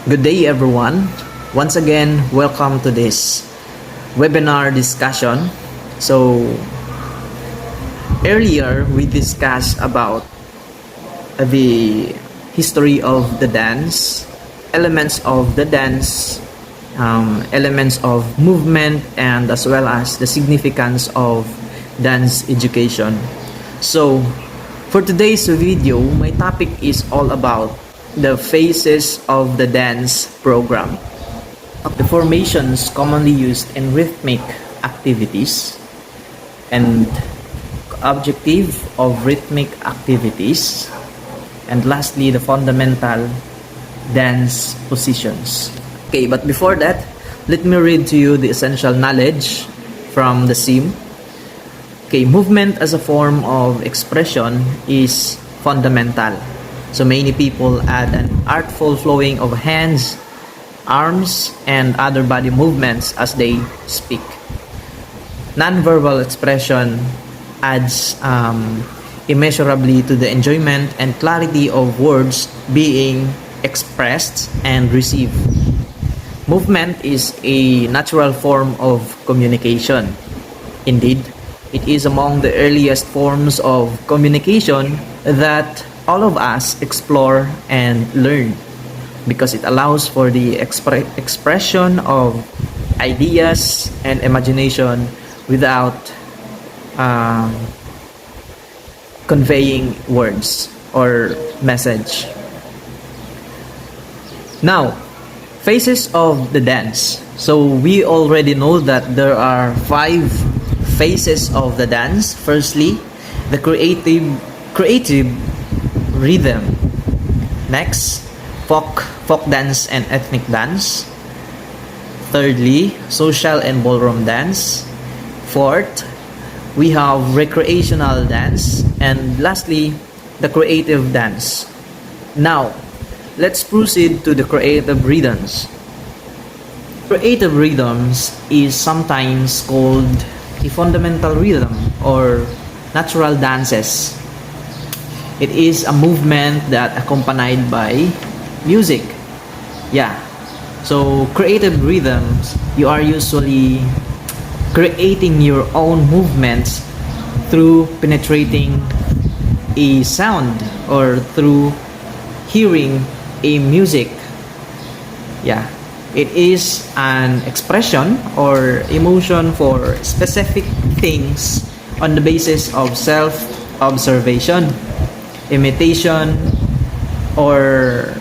Good day everyone. Once again, welcome to this webinar discussion. So earlier we discussed about the history of the dance, elements of the dance, elements of movement, and as well as the significance of dance education. So for today's video, my topic is all about the phases of the dance program. The formations commonly used in rhythmic activities and objective of rhythmic activities, and lastly the fundamental dance positions. Okay, but before that, let me read to you the essential knowledge from the SIM. Okay, movement as a form of expression is fundamental. So many people add an artful flowing of hands, arms, and other body movements as they speak. Non-verbal expression adds immeasurably to the enjoyment and clarity of words being expressed and received. Movement is a natural form of communication. Indeed, it is among the earliest forms of communication that all of us explore and learn, because it allows for the expression of ideas and imagination without conveying words or message. Now, phases of the dance. So we already know that there are 5 phases of the dance. Firstly, the creative rhythm. Next, folk dance and ethnic dance. Thirdly, social and ballroom dance. Fourth, we have recreational dance. And lastly, the creative dance. Now, let's proceed to the creative rhythms. Creative rhythms is sometimes called a fundamental rhythm or natural dances. It is a movement that accompanied by music. Yeah. So creative rhythms, you are usually creating your own movements through penetrating a sound or through hearing a music. Yeah. It is an expression or emotion for specific things on the basis of self-observation, imitation, or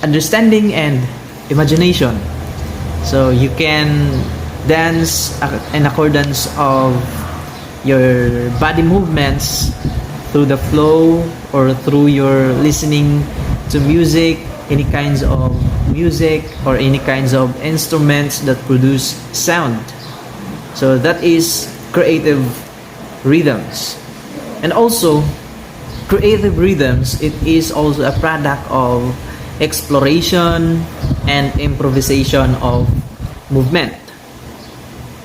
understanding and imagination. So you can dance in accordance of your body movements through the flow or through your listening to music, any kinds of music or any kinds of instruments that produce sound. So that is creative rhythms. And also creative rhythms, it is also a product of exploration and improvisation of movement.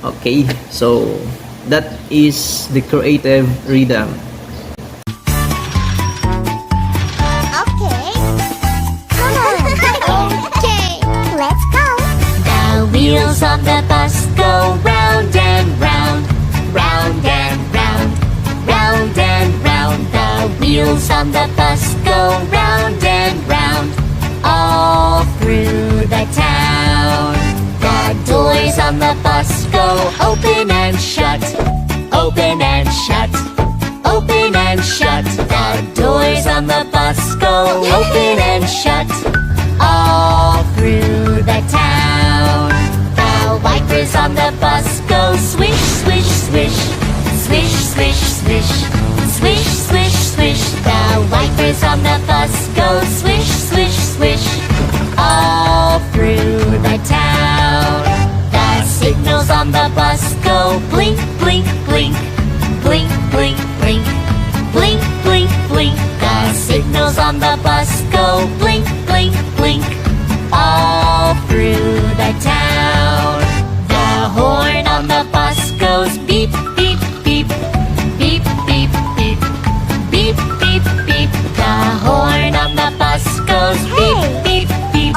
Okay, so that is the creative rhythm. Okay. Come on. Okay. Let's go. The wheels on the bus go round and round, round and round, round and round. The wheels on the bus go round and round, all through the town. The doors on the bus go open and shut, open and shut, open and shut. The doors on the bus go open and shut, all through the town. The wipers on the bus go swish, swish, swish, swish, swish, swish, swish, swish, swish. The wipers on the bus go swish, swish, swish, all through the town. The signals on the bus go blink, blink, blink, blink, blink, blink, blink, blink, blink. The signals on the bus go blink, blink, blink, all through the town. The horn on the bus goes beep, beep, beep, beep, beep, beep, beep, beep, beep. The horn on the bus goes beep, beep, beep,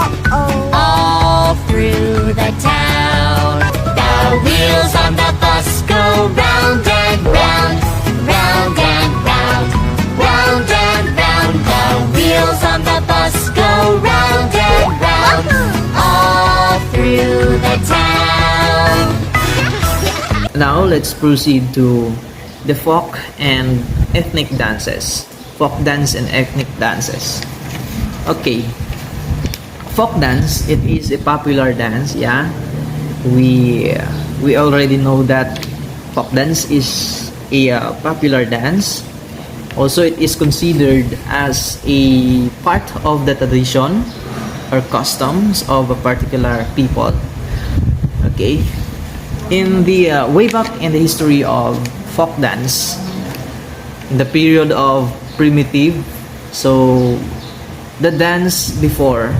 all through the town. The wheels on the bus go round and round, round and round, round and round. The wheels on the bus go round and round, all through the town. Now let's proceed to the folk and ethnic dances. Folk dance and ethnic dances. Okay. Folk dance, it is a popular dance, yeah. We already know that folk dance is a popular dance. Also, it is considered as a part of the tradition or customs of a particular people. Okay. In the way back in the history of folk dance, in the period of primitive, so the dance before,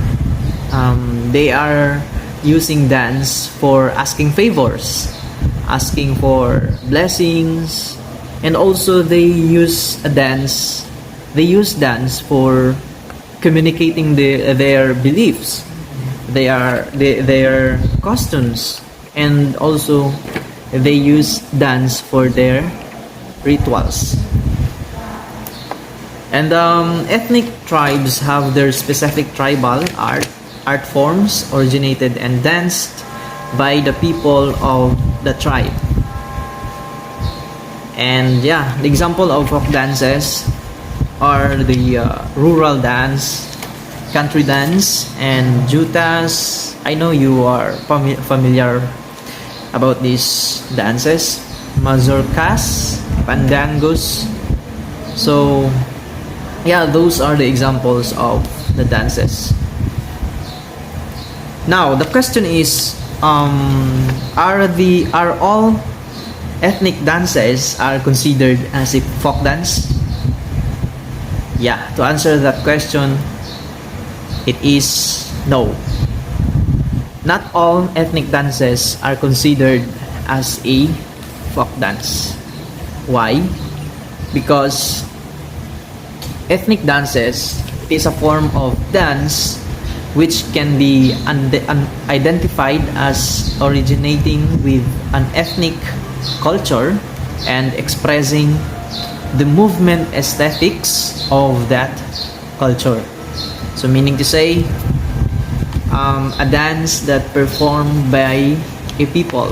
they are using dance for asking favors, asking for blessings, and also they use dance for communicating their beliefs, their customs, and also they use dance for their rituals. And ethnic tribes have their specific tribal art forms originated and danced by the people of the tribe. And yeah, the example of folk dances are the rural dance, country dance, and jutas. I know you are familiar about these dances, mazurkas, pandangos. So yeah, those are the examples of the dances. Now the question is, are all ethnic dances are considered as a folk dance? Yeah, to answer that question, it is no. Not all ethnic dances are considered as a folk dance. Why? Because ethnic dances is a form of dance which can be identified as originating with an ethnic culture and expressing the movement aesthetics of that culture. So meaning to say, a dance that performed by a people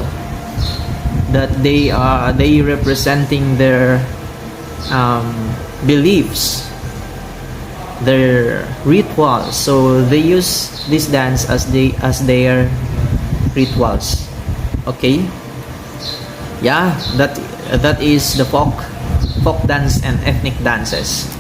that they representing their beliefs, their rituals. So they use this dance as their rituals. Okay, yeah, that is the folk dance and ethnic dances.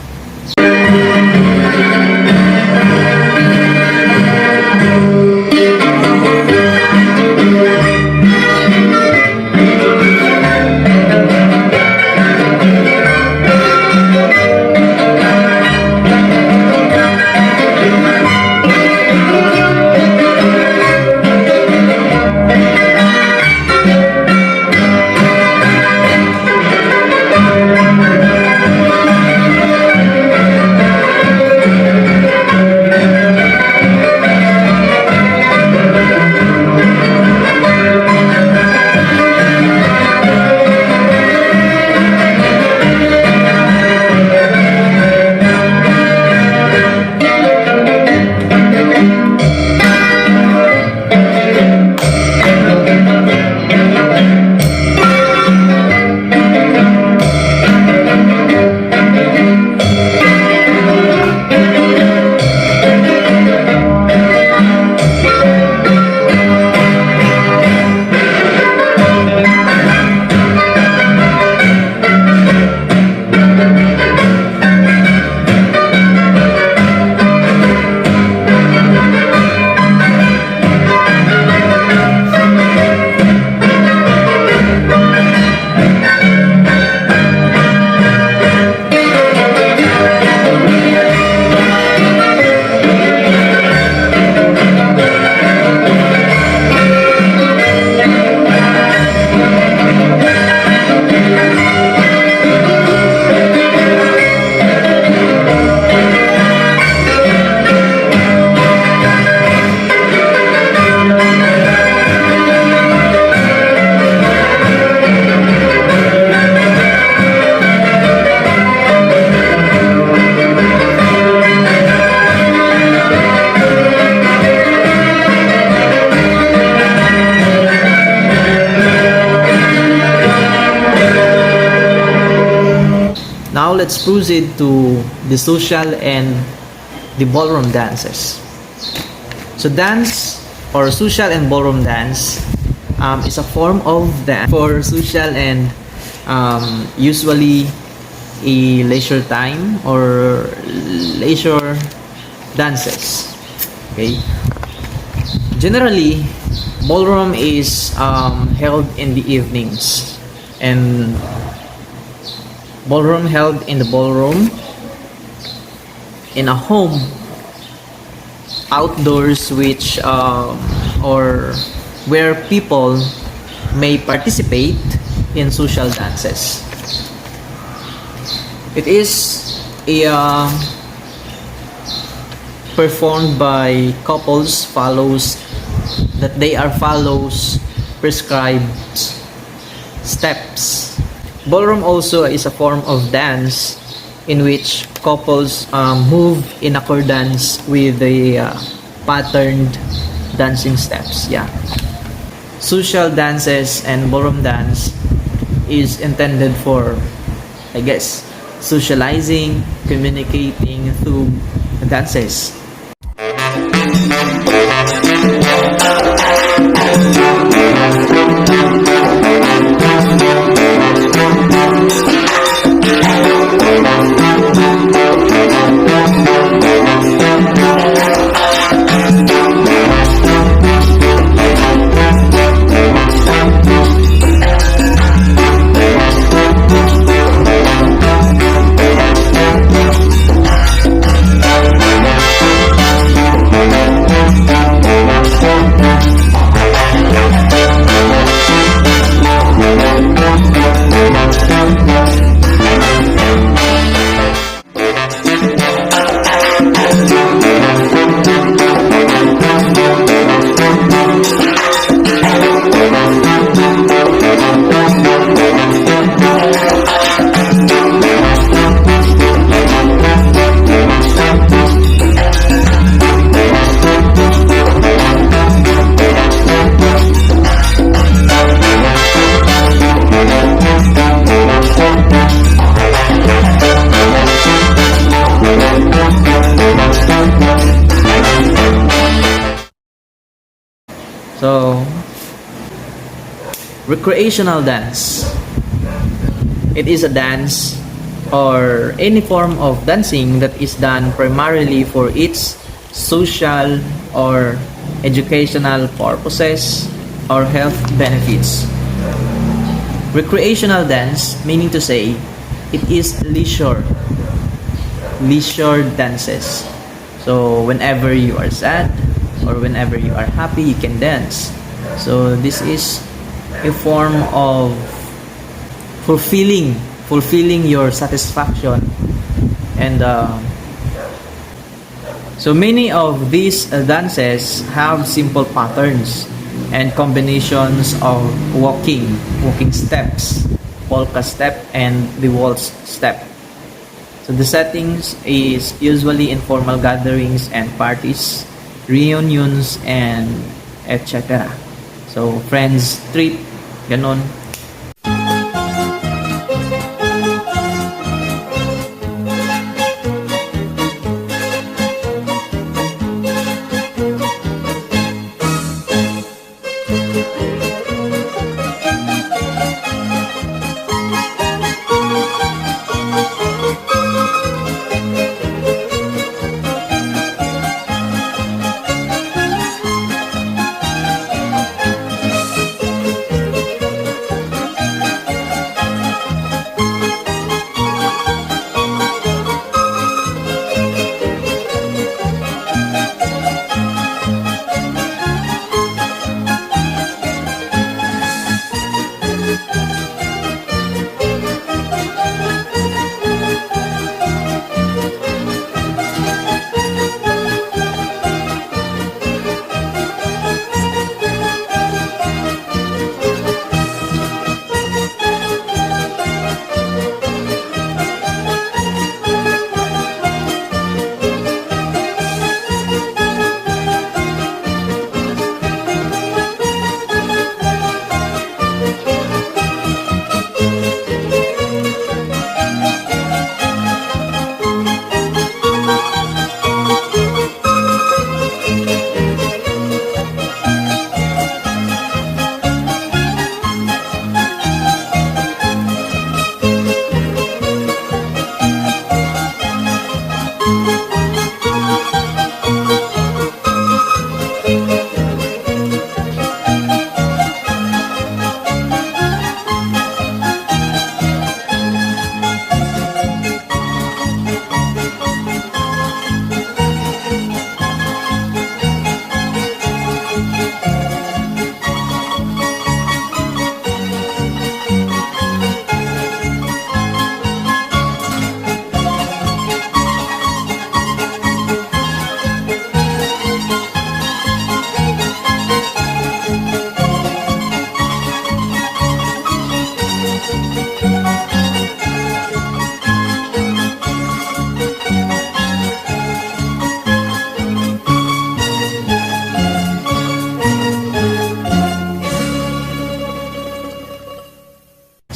let's proceed to the social and the ballroom dances. So dance or social and ballroom dance is a form of dance for social and usually a leisure time or leisure dances. Okay. Generally, ballroom is held in the evenings, and ballroom held in the ballroom in a home outdoors, which or where people may participate in social dances. It is a performed by couples follows that they are follows prescribed steps. Ballroom also is a form of dance in which couples move in accordance with the patterned dancing steps. Yeah. Social dances and ballroom dance is intended for, I guess, socializing, communicating through dances. So, recreational dance. It is a dance or any form of dancing that is done primarily for its social or educational purposes or health benefits. Recreational dance, meaning to say, it is leisure dances. So whenever you are sad or whenever you are happy, you can dance. So this is a form of fulfilling your satisfaction. And so many of these dances have simple patterns and combinations of walking steps, polka step, and the waltz step. So the settings is usually informal gatherings and parties, reunions, and etc. So friends trip, ganon.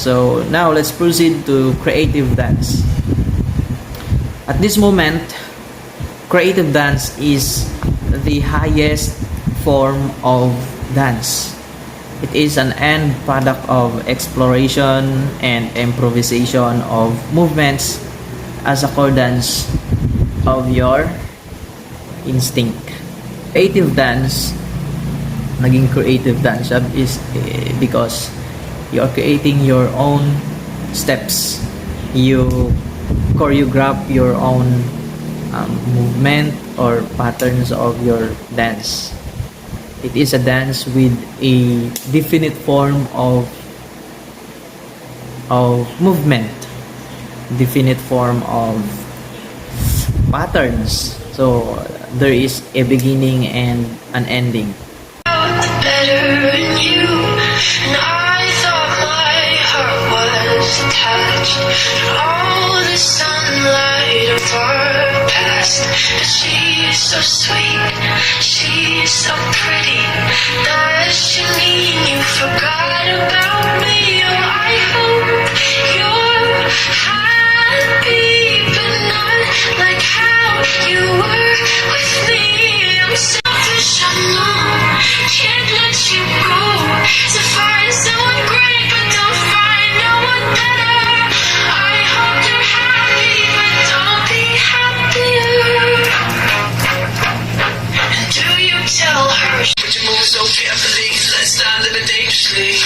So now let's proceed to creative dance. At this moment, creative dance is the highest form of dance. It is an end product of exploration and improvisation of movements as accordance of your instinct. Creative dance, naging creative dance is because you are creating your own steps. You choreograph your own movement or patterns of your dance. It is a dance with a definite form of movement, definite form of patterns. So there is a beginning and an ending. Better than you, and I thought my heart was attached. All the sunlight of our past, but she's so sweet, she's so pretty. Does she mean you forgot about me? Oh, I hope you're happy, but not like how you were with me. I'm selfish, I know. Can't let you go to find someone great, but don't find no one better. I hope you're happy, but don't be happier. And do you tell her? But you move so carefully, let's not live it dangerously.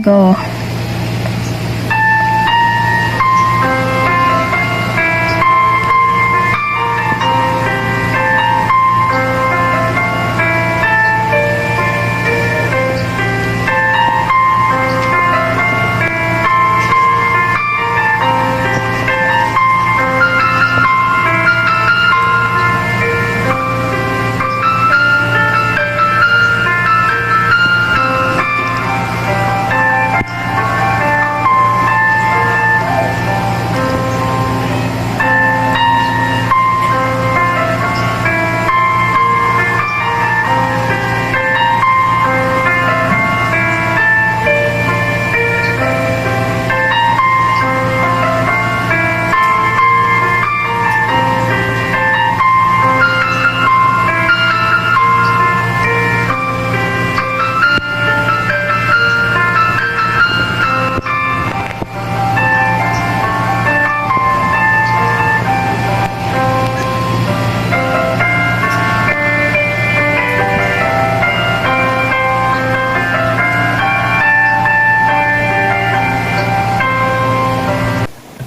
Go.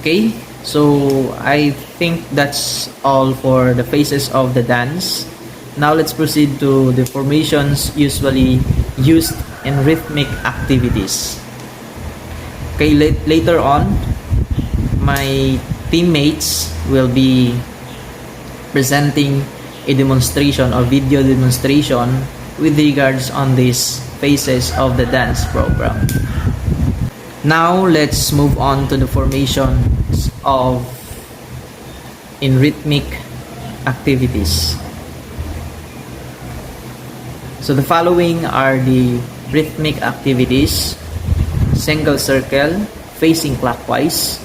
Okay, so I think that's all for the phases of the dance. Now let's proceed to the formations usually used in rhythmic activities. Okay, later on, my teammates will be presenting a demonstration or video demonstration with regards on these phases of the dance program. Now let's move on to the formations of in rhythmic activities. So the following are the rhythmic activities: single circle facing clockwise,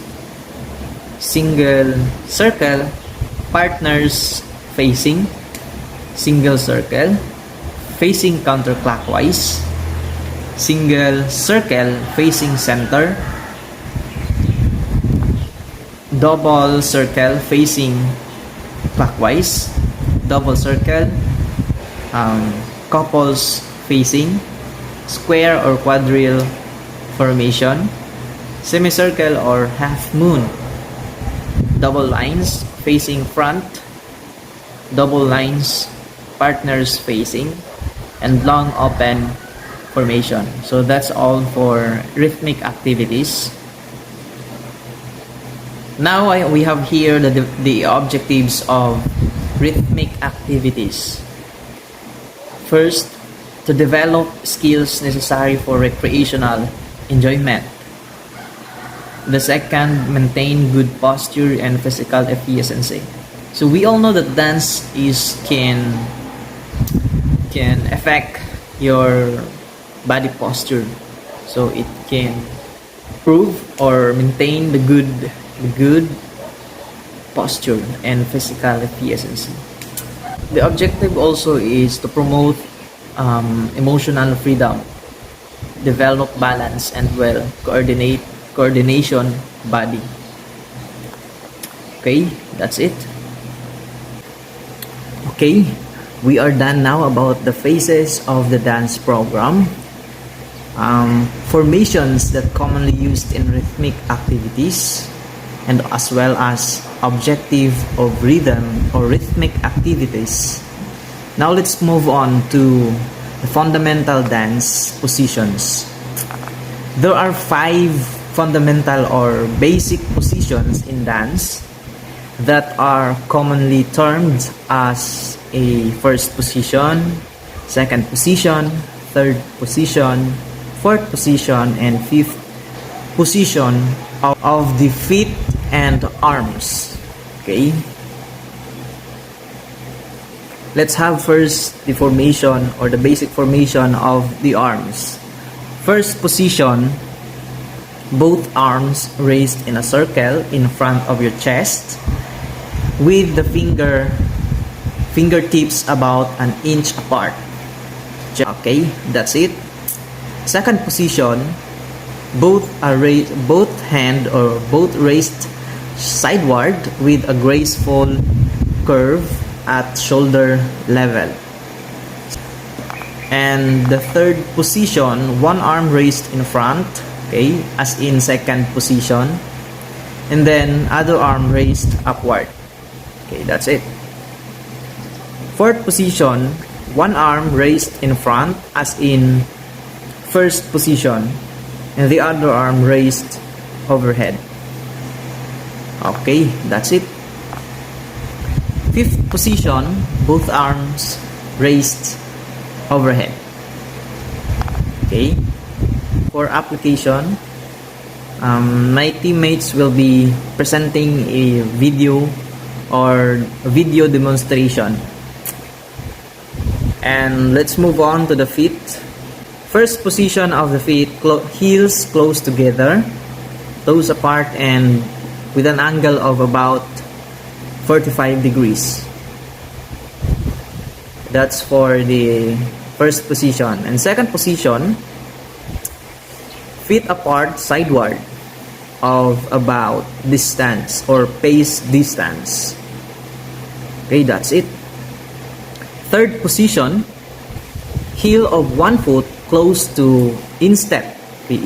single circle partners facing, single circle facing counterclockwise, single circle facing center, double circle facing clockwise, double circle, couples facing, square or quadrille formation, semicircle or half moon, double lines facing front, double lines partners facing, and long open formation. So that's all for rhythmic activities. Now we have here the objectives of rhythmic activities. First, to develop skills necessary for recreational enjoyment. The second, maintain good posture and physical efficiency. So we all know that dance can affect your body posture. So it can improve or maintain the good posture and physical efficiency. The objective also is to promote emotional freedom, develop balance, and coordination body. Okay, that's it. Okay, we are done now about the phases of the dance program. Formations that commonly used in rhythmic activities, and as well as objective of rhythm or rhythmic activities. Now let's move on to the fundamental dance positions. There are 5 fundamental or basic positions in dance that are commonly termed as a first position, second position, third position, fourth position, and fifth position of the feet and arms. Okay, let's have first the formation or the basic formation of the arms. First position, both arms raised in a circle in front of your chest with the fingertips about an inch apart. Okay, that's it. Second position, both hand or both raised sideward with a graceful curve at shoulder level. And the third position, one arm raised in front, okay, as in second position, and then other arm raised upward. Okay, that's it. Fourth position, one arm raised in front as in first position, and the other arm raised overhead. Okay, that's it. Fifth position, both arms raised overhead. Okay, for application, my teammates will be presenting a video or a video demonstration. And let's move on to the feet. First position of the feet, heels close together, toes apart, and with an angle of about 45 degrees. That's for the first position. And second position, feet apart sideward of about distance or pace distance. Okay, that's it. Third position, heel of one foot close to instep. Okay,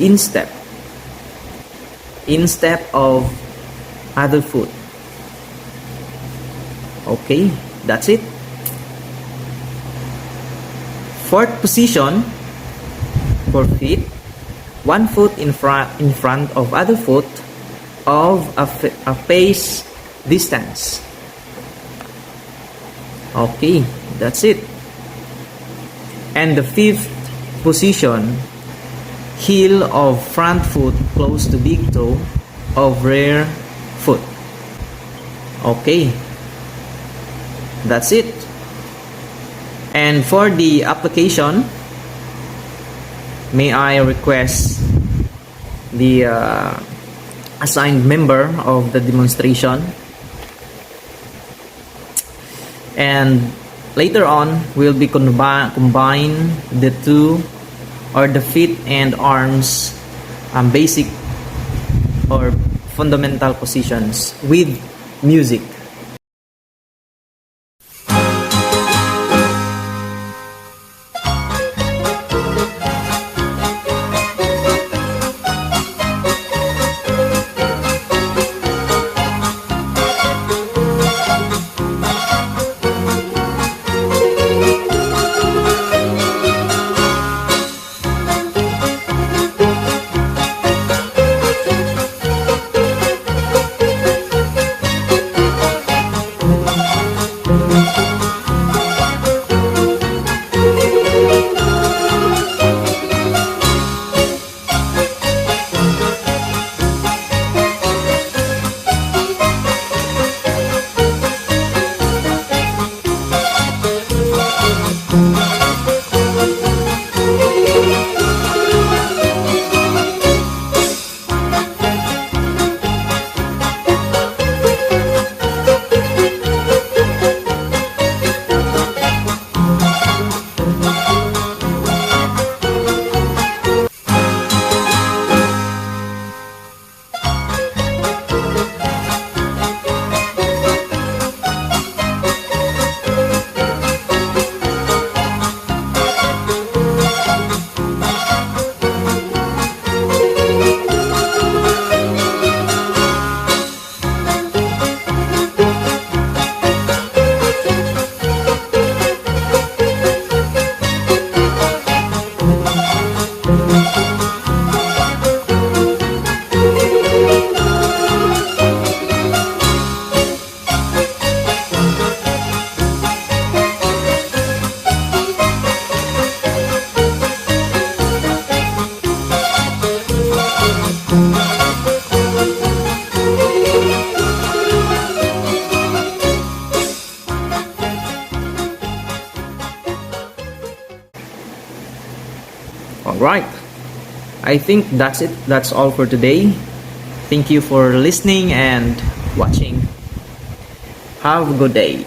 instep of other foot. Okay, that's it. Fourth position for feet, one foot in front of other foot of a pace distance. Okay, that's it. And the fifth position, heel of front foot close to big toe of rear foot. Okay, that's it. And for the application, may I request the assigned member of the demonstration, and later on we'll be combine the two or the feet and arms basic or fundamental positions with music. Alright, I think that's it. That's all for today. Thank you for listening and watching. Have a good day.